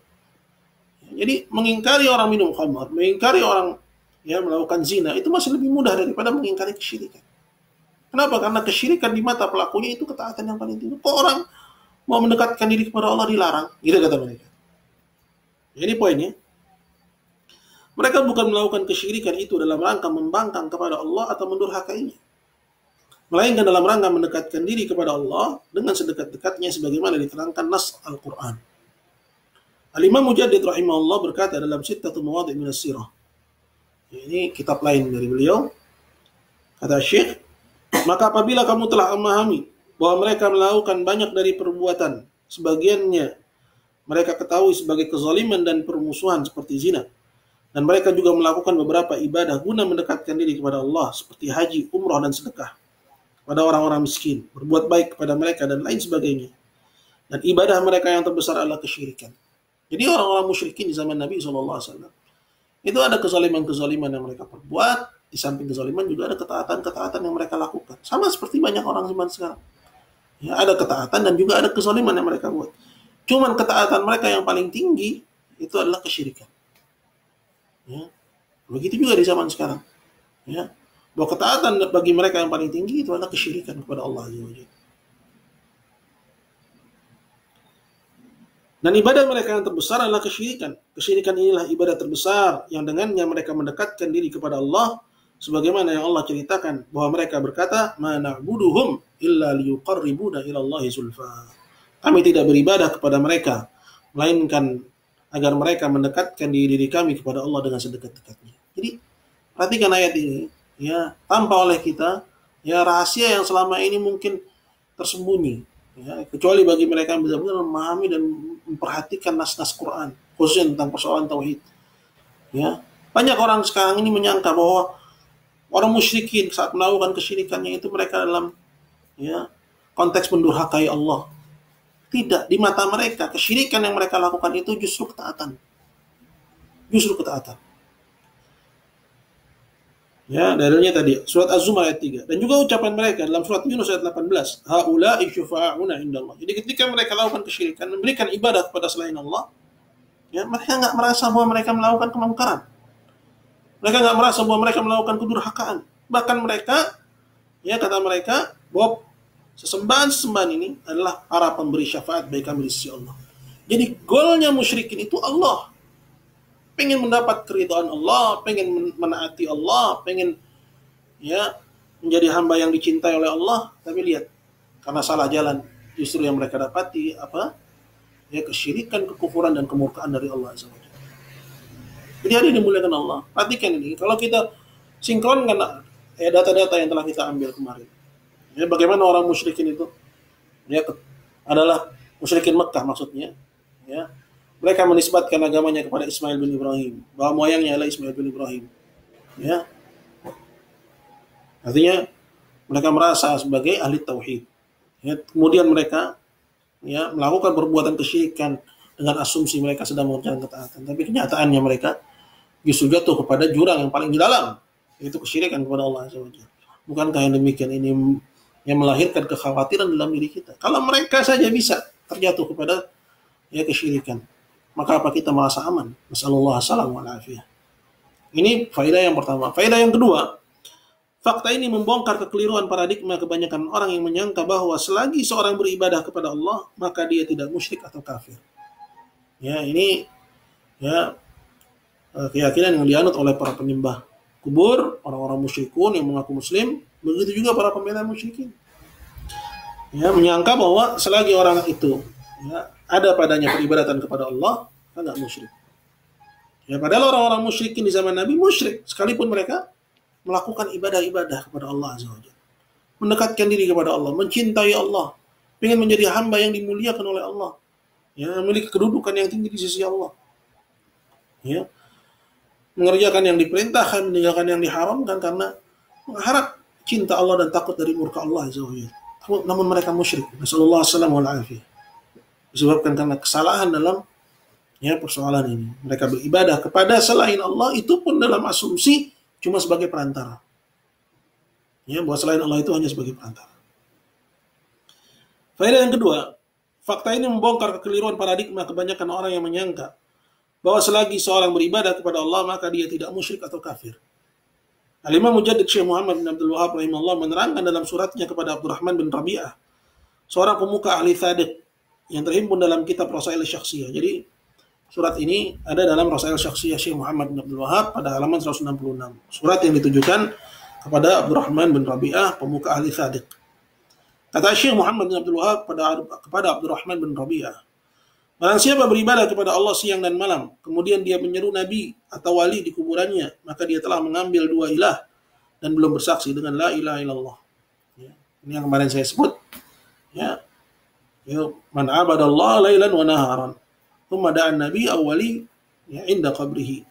Jadi mengingkari orang minum khamar, mengingkari orang ya melakukan zina itu masih lebih mudah daripada mengingkari kesyirikan. Kenapa? Karena kesyirikan di mata pelakunya itu ketaatan yang paling tinggi. Kok orang mau mendekatkan diri kepada Allah dilarang? Gitu kata mereka. Jadi poinnya, mereka bukan melakukan kesyirikan itu dalam rangka membangkang kepada Allah atau mendurhakainya, melainkan dalam rangka mendekatkan diri kepada Allah dengan sedekat-dekatnya sebagaimana diterangkan nas Al-Quran. Al-Imam Mujaddid rahimahullah berkata dalam Sittatu Mawadhi' minas Sirah. Ini kitab lain dari beliau. Kata Syekh, maka apabila kamu telah memahami bahwa mereka melakukan banyak dari perbuatan, sebagiannya mereka ketahui sebagai kezaliman dan permusuhan seperti zina, dan mereka juga melakukan beberapa ibadah guna mendekatkan diri kepada Allah seperti haji, umrah, dan sedekah pada orang-orang miskin, berbuat baik kepada mereka dan lain sebagainya. Dan ibadah mereka yang terbesar adalah kesyirikan. Jadi orang-orang musyrikin di zaman Nabi SAW itu ada kezaliman-kezaliman yang mereka perbuat, Di samping kezaliman juga ada ketaatan-ketaatan yang mereka lakukan. Sama seperti banyak orang zaman sekarang. Ya, ada ketaatan dan juga ada kezaliman yang mereka buat. Cuman ketaatan mereka yang paling tinggi itu adalah kesyirikan. Ya. Begitu juga di zaman sekarang. Ya. Bahwa ketaatan bagi mereka yang paling tinggi itu adalah kesyirikan kepada Allah Azza wa Jalla. Dan ibadah mereka yang terbesar adalah kesyirikan. Kesyirikan inilah ibadah terbesar yang dengannya mereka mendekatkan diri kepada Allah, sebagaimana yang Allah ceritakan bahwa mereka berkata, "Ma na'buduhum illa liyuqarribuna ila Allahi zulfa." Kami tidak beribadah kepada mereka melainkan agar mereka mendekatkan diri kami kepada Allah dengan sedekat-dekatnya. Jadi, perhatikan ayat ini, ya, tanpa oleh kita, ya, rahasia yang selama ini mungkin tersembunyi. Ya, kecuali bagi mereka yang benar-benar memahami dan memperhatikan nas-nas Quran, khususnya tentang persoalan tauhid. Ya, banyak orang sekarang ini menyangka bahwa orang musyrikin saat melakukan kesyirikannya itu mereka dalam, ya, konteks mendurhakai Allah. Tidak, di mata mereka kesyirikan yang mereka lakukan itu justru ketaatan. Justru ketaatan. Ya, dalilnya tadi surat Az-Zumar ayat 3 dan juga ucapan mereka dalam surat Yunus ayat 18, haula'i syufa'una indallah. Jadi ketika mereka lakukan kesyirikan, memberikan ibadah kepada selain Allah, ya, mereka enggak merasa bahwa mereka melakukan kemungkaran. Mereka enggak merasa bahwa mereka melakukan kedurhakaan. Bahkan mereka, ya, kata mereka bahwa sesembahan-sesembahan ini adalah para pemberi syafaat bagi kami di sisi Allah. Jadi goalnya musyrikin itu Allah. Pengen mendapat keridhaan Allah, pengen menaati Allah, pengen, ya, menjadi hamba yang dicintai oleh Allah, tapi lihat karena salah jalan justru yang mereka dapati apa? Ya, kesyirikan, kekufuran dan kemurkaan dari Allah Azza wa Jalla. Jadi hari dimuliakan Allah. Perhatikan ini, kalau kita sinkronkan ya data-data yang telah kita ambil kemarin. Ya, bagaimana orang musyrikin itu? Ya, adalah musyrikin Mekah maksudnya, ya. Mereka menisbatkan agamanya kepada Ismail bin Ibrahim, bahwa moyangnya adalah Ismail bin Ibrahim. Ya. Artinya mereka merasa sebagai ahli tauhid. Ya, kemudian mereka, ya, melakukan perbuatan kesyirikan dengan asumsi mereka sedang mengerjakan ketaatan, tapi kenyataannya mereka justru jatuh kepada jurang yang paling dalam, yaitu kesyirikan kepada Allah Azza wa Jalla. Bukankah yang demikian ini yang melahirkan kekhawatiran dalam diri kita? Kalau mereka saja bisa terjatuh kepada, ya, kesyirikan, maka apa kita merasa aman? Nasallallahu alaihi wasallam. Ini faedah yang pertama. Faedah yang kedua, fakta ini membongkar kekeliruan paradigma kebanyakan orang yang menyangka bahwa selagi seorang beribadah kepada Allah, maka dia tidak musyrik atau kafir. Ya, ini, ya, keyakinan yang dianut oleh para penyembah kubur, orang-orang musyrikun yang mengaku muslim, begitu juga para pembela musyrikin. Ya, menyangka bahwa selagi orang itu, ya, ada padanya peribadatan kepada Allah, enggak musyrik. Ya, padahal orang-orang musyrikin di zaman Nabi musyrik, sekalipun mereka melakukan ibadah-ibadah kepada Allah Azza wa Jalla. Mendekatkan diri kepada Allah, mencintai Allah, ingin menjadi hamba yang dimuliakan oleh Allah. Ya, memiliki kedudukan yang tinggi di sisi Allah. Ya. Mengerjakan yang diperintahkan, meninggalkan yang diharamkan karena mengharap cinta Allah dan takut dari murka Allah Azza wa Jalla. Namun mereka musyrik. Nasallallahu alaihi wasallam. Disebabkan karena kesalahan dalam, ya, persoalan ini. Mereka beribadah kepada selain Allah, itu pun dalam asumsi cuma sebagai perantara. Ya, bahwa selain Allah itu hanya sebagai perantara. Faedah yang kedua, fakta ini membongkar kekeliruan paradigma kebanyakan orang yang menyangka bahwa selagi seorang beribadah kepada Allah, maka dia tidak musyrik atau kafir. Al-Imam Mujaddid Syekh Muhammad bin Abdul Wahab rahimahullah menerangkan dalam suratnya kepada Abdurrahman bin Rabi'ah, seorang pemuka ahli Thadiq yang terhimpun dalam kitab Rasail Syakhsiyah. Jadi surat ini ada dalam Rasail Syakhsiyah Syekh Muhammad bin Abdul Wahab pada halaman 166. Surat yang ditujukan kepada Abdurrahman bin Rabi'ah, pemuka ahli Thadiq. Kata Syekh Muhammad bin Abdul Wahab kepada Abdurrahman bin Rabi'ah, barang siapa beribadah kepada Allah siang dan malam, kemudian dia menyeru nabi atau wali di kuburannya, maka dia telah mengambil dua ilah dan belum bersaksi dengan la ilaha illallah. Ya, ini yang kemarin saya sebut. Ya, man abadallah lailan wa naharan, thumma da'an nabi aw wali, ya, inda qabrihi,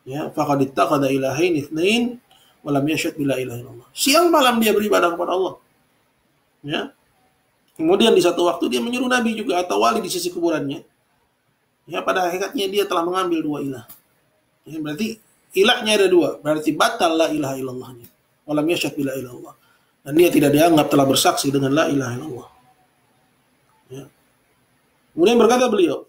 ya, faqad ittaqada ilahain itsnain wa lam yashhad bila ilaha illallah. Siang malam dia beribadah kepada Allah. Ya. Kemudian di satu waktu dia menyeru nabi juga atau wali di sisi kuburannya. Ya, pada hakikatnya dia telah mengambil dua ilah. Ya, berarti ilahnya ada dua, berarti batal la ilaha illallahnya. Walam yashhad bila ilallah. Dan dia tidak dianggap telah bersaksi dengan la ilaha illallah. Ya. Kemudian berkata beliau,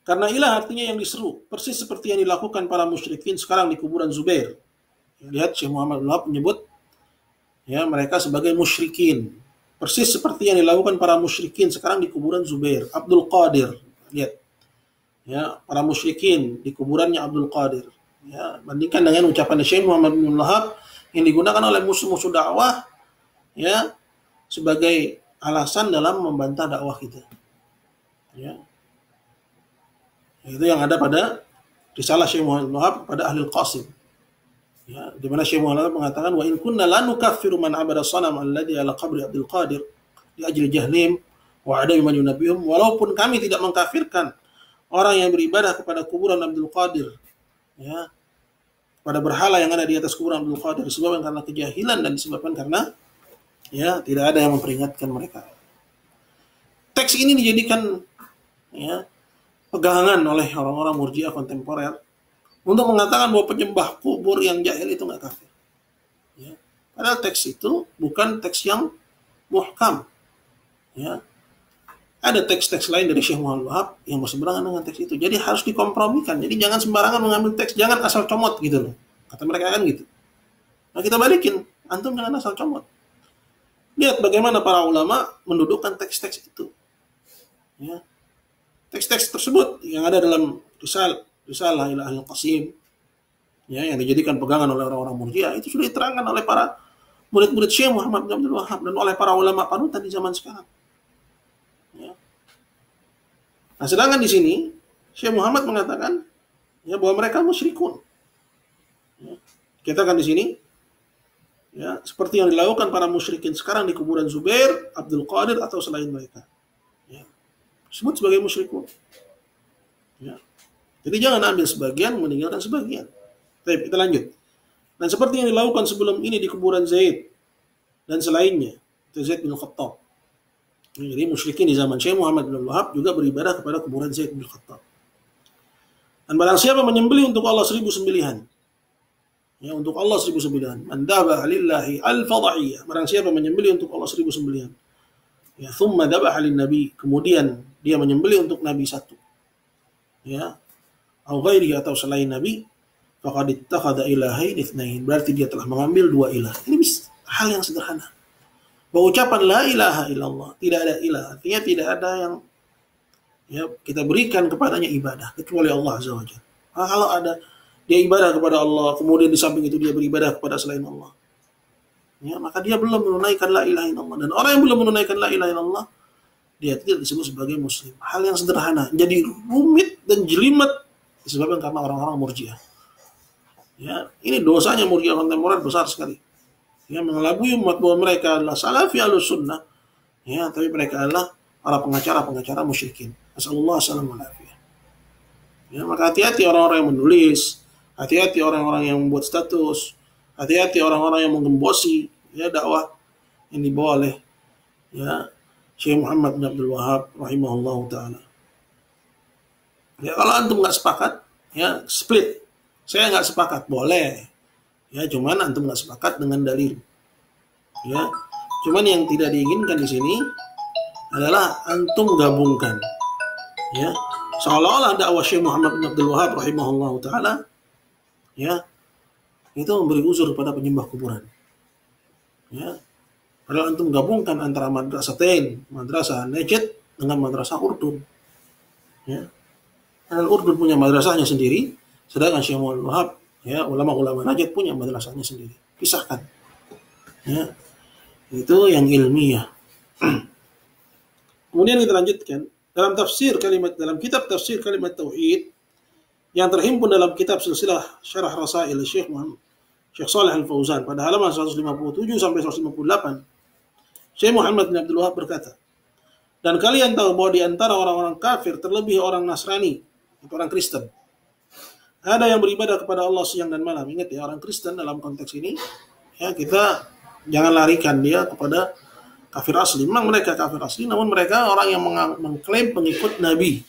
karena ilah artinya yang diseru, persis seperti yang dilakukan para musyrikin sekarang di kuburan Zubair. Lihat Syekh Muhammad bin Wahab menyebut ya mereka sebagai musyrikin, persis seperti yang dilakukan para musyrikin sekarang di kuburan Zubair. Abdul Qadir, lihat ya para musyrikin di kuburannya Abdul Qadir. Ya, bandingkan dengan ucapan Syekh Muhammad bin Wahab yang digunakan oleh musuh-musuh dakwah ya sebagai alasan dalam membantah dakwah kita. Ya. Itu yang ada pada risalah Syekh Muhammad bin Wahab pada Ahlul Qasim. Ya, di mana Syekh Muhammad mengatakan wa in kunna la nukaffiru man abada sanam alladhi ala qabri Abdul Qadir li ajli jahlim wa adami man yunabbihum, walaupun kami tidak mengkafirkan orang yang beribadah kepada kuburan Abdul Qadir ya pada berhala yang ada di atas kuburan Abdul Qadir disebabkan karena kejahilan dan disebabkan karena ya tidak ada yang memperingatkan mereka. Teks ini dijadikan ya pegangan oleh orang-orang Murji'ah kontemporer untuk mengatakan bahwa penyembah kubur yang jahil itu nggak kafir. Ya. Padahal teks itu bukan teks yang muhkam. Ya. Ada teks-teks lain dari Syekh Muhammad Wahab yang berseberangan dengan teks itu. Jadi harus dikompromikan. Jadi jangan sembarangan mengambil teks, jangan asal comot gitu loh. Kata mereka kan gitu. Nah kita balikin, antum jangan asal comot. Lihat bagaimana para ulama mendudukkan teks-teks itu. Ya. Teks-teks tersebut yang ada dalam risalah ila Ahlul Qasim ya yang dijadikan pegangan oleh orang-orang Murji'ah itu sudah diterangkan oleh para murid-murid Syekh Muhammad bin Abdul Wahab dan oleh para ulama panutan di zaman sekarang. Ya. Nah, sedangkan di sini Syekh Muhammad mengatakan ya bahwa mereka musyrikun. Ya. Kita kan di sini ya seperti yang dilakukan para musyrikin sekarang di kuburan Zubair, Abdul Qadir atau selain mereka. Disebut sebagai musyrikun. Ya. Jadi jangan ambil sebagian, meninggalkan sebagian. Baik, kita lanjut. Dan seperti yang dilakukan sebelum ini di kuburan Zaid dan selainnya, itu Zaid bin Khattab. Jadi musyrikin di zaman Syekh Muhammad bin Wahab juga beribadah kepada kuburan Zaid bin Khattab. Dan barang siapa menyembelih untuk Allah 1000 sembelihan, ya untuk Allah 1000 sembelihan, man dhabaha lillahi al-fadhiyah, barang siapa menyembelih untuk Allah 1000 sembelihan. Ya, thumma dhabaha lin-nabi, kemudian dia menyembelih untuk Nabi satu. Ya. Au ghairihi atau selain Nabi, faqad ittakhadha ilahain itsnain, berarti dia telah mengambil dua ilah. Ini hal yang sederhana. Bahwa ucapan la ilaha illallah, tidak ada ilah, artinya tidak ada yang ya kita berikan kepadanya ibadah kecuali Allah Azza wa Jalla. Nah, kalau ada dia ibadah kepada Allah, kemudian di samping itu dia beribadah kepada selain Allah, ya maka dia belum menunaikan la ilaha illallah. Dan orang yang belum menunaikan la ilaha illallah, dia tidak disebut sebagai muslim. Hal yang sederhana jadi rumit dan jelimet disebabkan karena orang-orang Murji'ah. Ya, ini dosanya Murji'ah kontemporer besar sekali. Ya, mengelabui umat bahwa mereka adalah salafi ahlus sunnah. Ya, tapi mereka adalah para pengacara musyrikin. Nasallallahu alaihi wasallam. Ya, maka hati-hati orang-orang yang menulis, hati-hati orang-orang yang membuat status, hati-hati orang-orang yang menggembosi ya dakwah yang dibawa oleh ya Syekh Muhammad bin Abdul Wahab rahimahullahu taala. Ya kalau antum nggak sepakat, ya split. Saya nggak sepakat, boleh. Ya cuman antum nggak sepakat dengan dalil. Ya, cuman yang tidak diinginkan di sini adalah antum gabungkan. Ya, seolah-olah dakwah Syekh Muhammad bin Abdul Wahab rahimahullahu taala, ya itu memberi uzur pada penyembah kuburan. Ya, padahal antum gabungkan antara madrasatain, madrasah Najd dengan madrasah Urdun. Ya. Dan Urdun punya madrasahnya sendiri, sedangkan Syekh Muhammad Wahab, ya ulama-ulama Najd punya madrasahnya sendiri. Pisahkan. Ya. Itu yang ilmiah. Kemudian kita lanjutkan dalam kitab tafsir kalimat tauhid yang terhimpun dalam kitab silsilah Syarah Rasail Syekh Shalih Al-Fauzan pada halaman 157 sampai 158. Syekh Muhammad bin Abdul Wahab berkata, dan kalian tahu bahwa di antara orang-orang kafir terlebih orang Nasrani, orang Kristen, ada yang beribadah kepada Allah siang dan malam. Ingat ya, orang Kristen dalam konteks ini, ya kita jangan larikan dia kepada kafir asli. Memang mereka kafir asli, namun mereka orang yang mengklaim pengikut Nabi.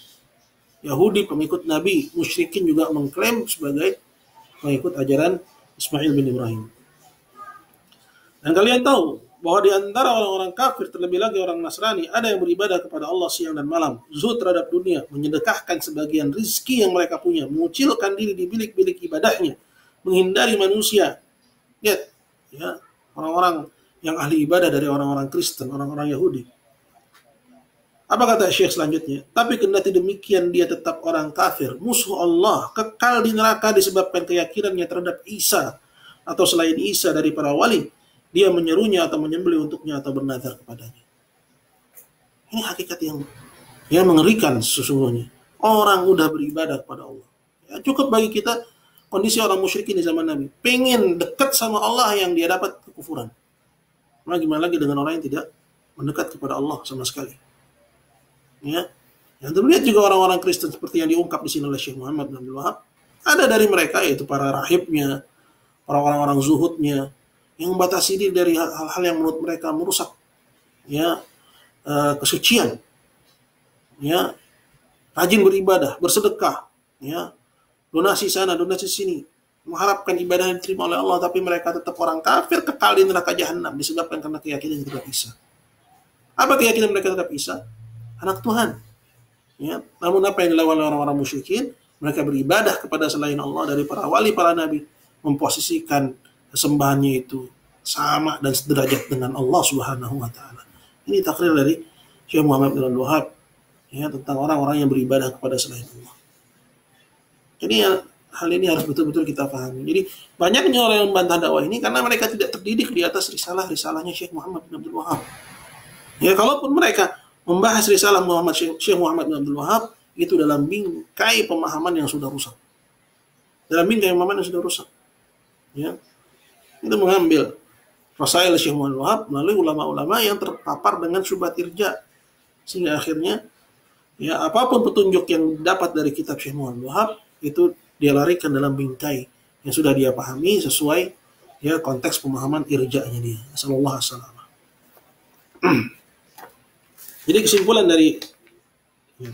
Yahudi pengikut Nabi, musyrikin juga mengklaim sebagai pengikut ajaran Ismail bin Ibrahim. Dan kalian tahu bahwa di antara orang-orang kafir, terlebih lagi orang Nasrani, ada yang beribadah kepada Allah siang dan malam, zuhud terhadap dunia, menyedekahkan sebagian rizki yang mereka punya, mengucilkan diri di bilik-bilik ibadahnya, menghindari manusia. Lihat, ya, orang-orang yang ahli ibadah dari orang-orang Kristen, orang-orang Yahudi. Apa kata Syekh selanjutnya? Tapi kendati demikian dia tetap orang kafir, musuh Allah, kekal di neraka disebabkan keyakinannya terhadap Isa atau selain Isa dari para wali. Dia menyerunya atau menyembelih untuknya atau bernazar kepadanya. Ini hakikat yang mengerikan sesungguhnya. Orang udah beribadah kepada Allah. Ya, cukup bagi kita kondisi orang musyrikin di zaman Nabi. Pengen dekat sama Allah yang dia dapat kekufuran. Nah, gimana lagi dengan orang yang tidak mendekat kepada Allah sama sekali. Ya. Yang terlihat juga orang-orang Kristen seperti yang diungkap di sini oleh Syekh Muhammad bin Abdul Wahab. Ada dari mereka yaitu para rahibnya, orang-orang zuhudnya, yang membatasi diri dari hal-hal yang menurut mereka merusak ya kesucian, ya, rajin beribadah, bersedekah, ya, donasi sana, donasi sini, mengharapkan ibadah yang diterima oleh Allah, tapi mereka tetap orang kafir, kekal di neraka jahanam disebabkan karena keyakinan terhadap Isa. Apa keyakinan mereka terhadap Isa? Anak Tuhan. Ya, namun apa yang dilakukan oleh orang-orang musyrikin? Mereka beribadah kepada selain Allah dari para wali, para nabi, memposisikan kesembahannya itu sama dan sederajat dengan Allah Subhanahu wa taala. Ini takrir dari Syekh Muhammad bin Abdul Wahab ya tentang orang-orang yang beribadah kepada selain Allah. Jadi ya, hal ini harus betul-betul kita pahami. Jadi banyaknya orang yang membantah dakwah ini karena mereka tidak terdidik di atas risalah-risalahnya Syekh Muhammad bin Abdul Wahab. Ya, kalaupun mereka membahas risalah Syekh Muhammad bin Abdul Wahab itu dalam bingkai pemahaman yang sudah rusak. Dalam bingkai pemahaman yang sudah rusak. Ya. Itu mengambil rasail Syekh Muhammad Wahab melalui ulama-ulama yang terpapar dengan syubhat irja, sehingga akhirnya ya apapun petunjuk yang dapat dari kitab Syekh Muhammad Wahab itu dia larikan dalam bingkai yang sudah dia pahami sesuai ya konteks pemahaman irja'nya dia. Sallallahu alaihi wasallam. Jadi kesimpulan dari ya,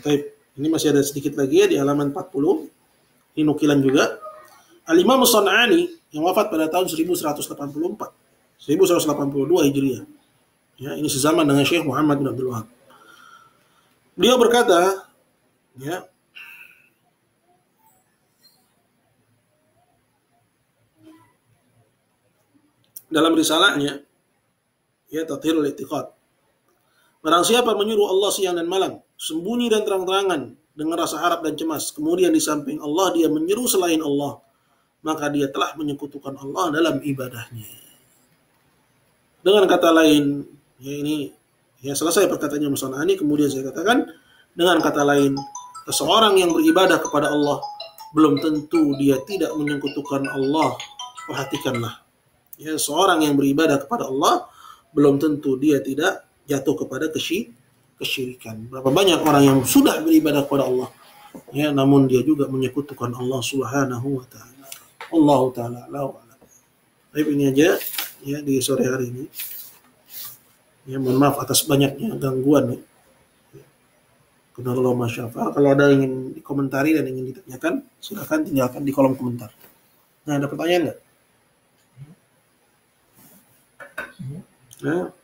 ini masih ada sedikit lagi ya di halaman 40. Ini nukilan juga. Al-Imam As-San'ani yang wafat pada tahun 1182 Hijriah. Ya, ini sezaman dengan Syekh Muhammad bin Abdul Wahab. Beliau berkata, ya, dalam risalahnya, ya, Tathhirul I'tiqad. Barang siapa menyuruh Allah siang dan malam, sembunyi dan terang-terangan dengan rasa harap dan cemas, kemudian di samping Allah dia menyeru selain Allah, maka dia telah menyekutukan Allah dalam ibadahnya. Dengan kata lain, ya ini ya selesai perkataannya Musanna'ani, kemudian saya katakan dengan kata lain, seseorang yang beribadah kepada Allah belum tentu dia tidak menyekutukan Allah. Perhatikanlah. Ya, seorang yang beribadah kepada Allah belum tentu dia tidak jatuh kepada kesyirikan. Berapa banyak orang yang sudah beribadah kepada Allah, ya, namun dia juga menyekutukan Allah Subhanahu wa taala. Allah taala a'lam. Baik, ini aja ya di sore hari ini. Ya, mohon maaf atas banyaknya gangguan ya. Qadarullah ma syaa fa'al. Kalau ada yang ingin dikomentari dan ingin ditanyakan, silakan tinggalkan di kolom komentar. Nah, ada pertanyaan enggak? Nah.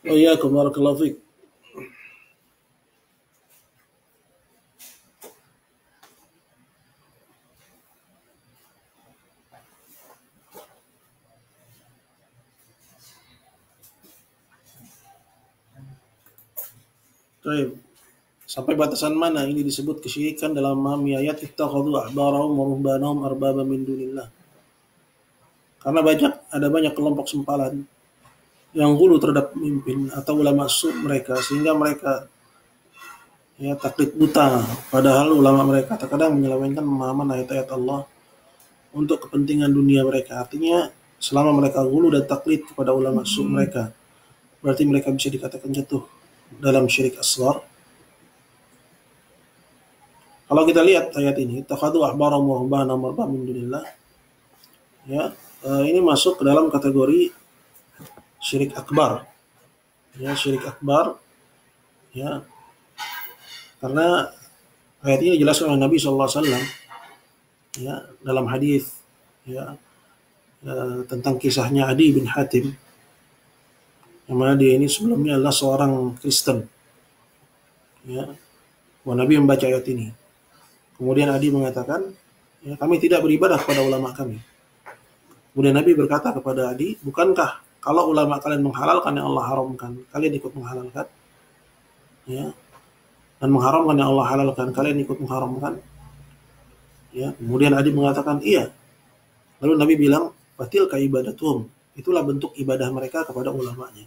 Wa'iyyakum barakallahu fiik. Baik. Sampai batasan mana ini disebut kesyirikan dalam memahami ayat ittakhadhu ahbarahum wa ruhbanahum arbaba min dunillah. Karena ada banyak kelompok sempalan yang gulu terhadap pemimpin atau ulama su mereka, sehingga mereka ya taklid buta, padahal ulama mereka terkadang menyelewengkan pemahaman ayat-ayat Allah untuk kepentingan dunia mereka. Artinya selama mereka gulu dan taklid kepada ulama su mereka, berarti mereka bisa dikatakan jatuh dalam syirik asghar. Kalau kita lihat ayat ini, takhadu ahbarahum wa ruhbanahum arbabam min dunillah, ya, ini masuk ke dalam kategori syirik akbar. Ya, syirik akbar, ya, karena ayat ini dijelaskan oleh Nabi SAW, ya, dalam hadis, ya, tentang kisahnya Adi bin Hatim, yang mana dia ini sebelumnya adalah seorang Kristen. Ya, Nabi membaca ayat ini. Kemudian Adi mengatakan, ya, kami tidak beribadah kepada ulama kami. Kemudian Nabi berkata kepada Adi, bukankah kalau ulama kalian menghalalkan yang Allah haramkan, kalian ikut menghalalkan? Ya, dan mengharamkan yang Allah halalkan, kalian ikut mengharamkan? Ya, kemudian Adi mengatakan, iya. Lalu Nabi bilang, fatilka ibadatuhum, itulah bentuk ibadah mereka kepada ulamanya.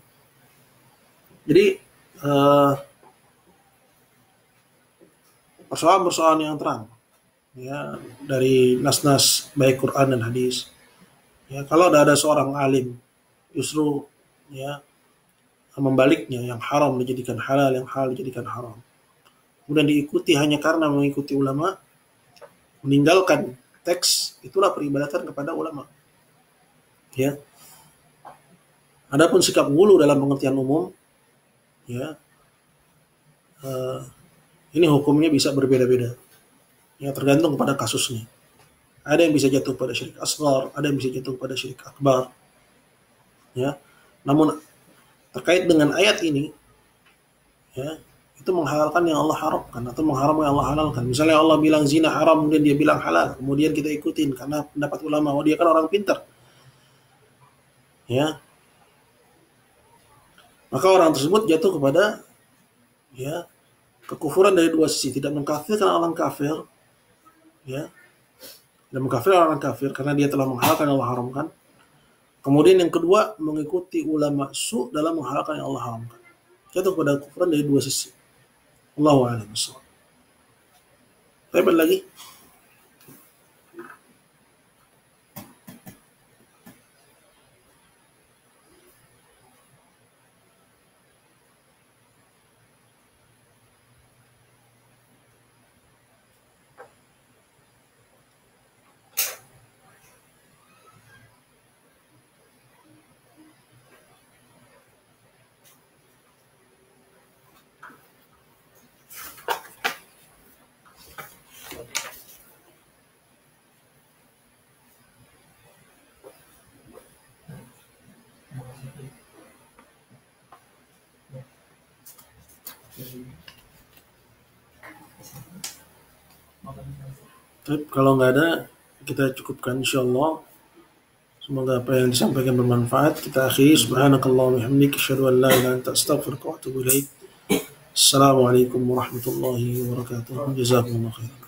Jadi persoalan-persoalan yang terang, ya, dari nas-nas baik Quran dan hadis. Ya, kalau ada seorang alim justru, ya, membaliknya, yang haram dijadikan halal, yang halal dijadikan haram, kemudian diikuti hanya karena mengikuti ulama, meninggalkan teks, itulah peribadatan kepada ulama. Ya. Adapun sikap gulu dalam pengertian umum, ya, ini hukumnya bisa berbeda-beda. Ya, tergantung pada kasusnya. Ada yang bisa jatuh pada syirik asghar, ada yang bisa jatuh pada syirik akbar. Ya. Namun terkait dengan ayat ini, ya, itu menghalalkan yang Allah haramkan atau mengharamkan yang Allah halalkan. Misalnya Allah bilang zina haram, kemudian dia bilang halal, kemudian kita ikutin karena pendapat ulama, dia kan orang pintar. Ya. Maka orang tersebut jatuh kepada, ya, kekufuran dari dua sisi, tidak mengkafirkan orang kafir, ya, dan mengkafirkan orang kafir karena dia telah menghalalkan yang Allah haramkan. Kemudian yang kedua, mengikuti ulama su dalam menghalalkan yang Allah haramkan. Jatuh pada kekufuran dari dua sisi. Allahu a'lam bishawab. Baik lagi. Kalau nggak ada, kita cukupkan insyaallah. Semoga apa yang disampaikan bermanfaat. Kita akhiri. Subhanakallahumma wa bihamdika asyhadu an la ilaha illa anta astaghfiruka wa atubu ilaik. Assalamualaikum warahmatullahi wabarakatuh. Jazakumullah khairan.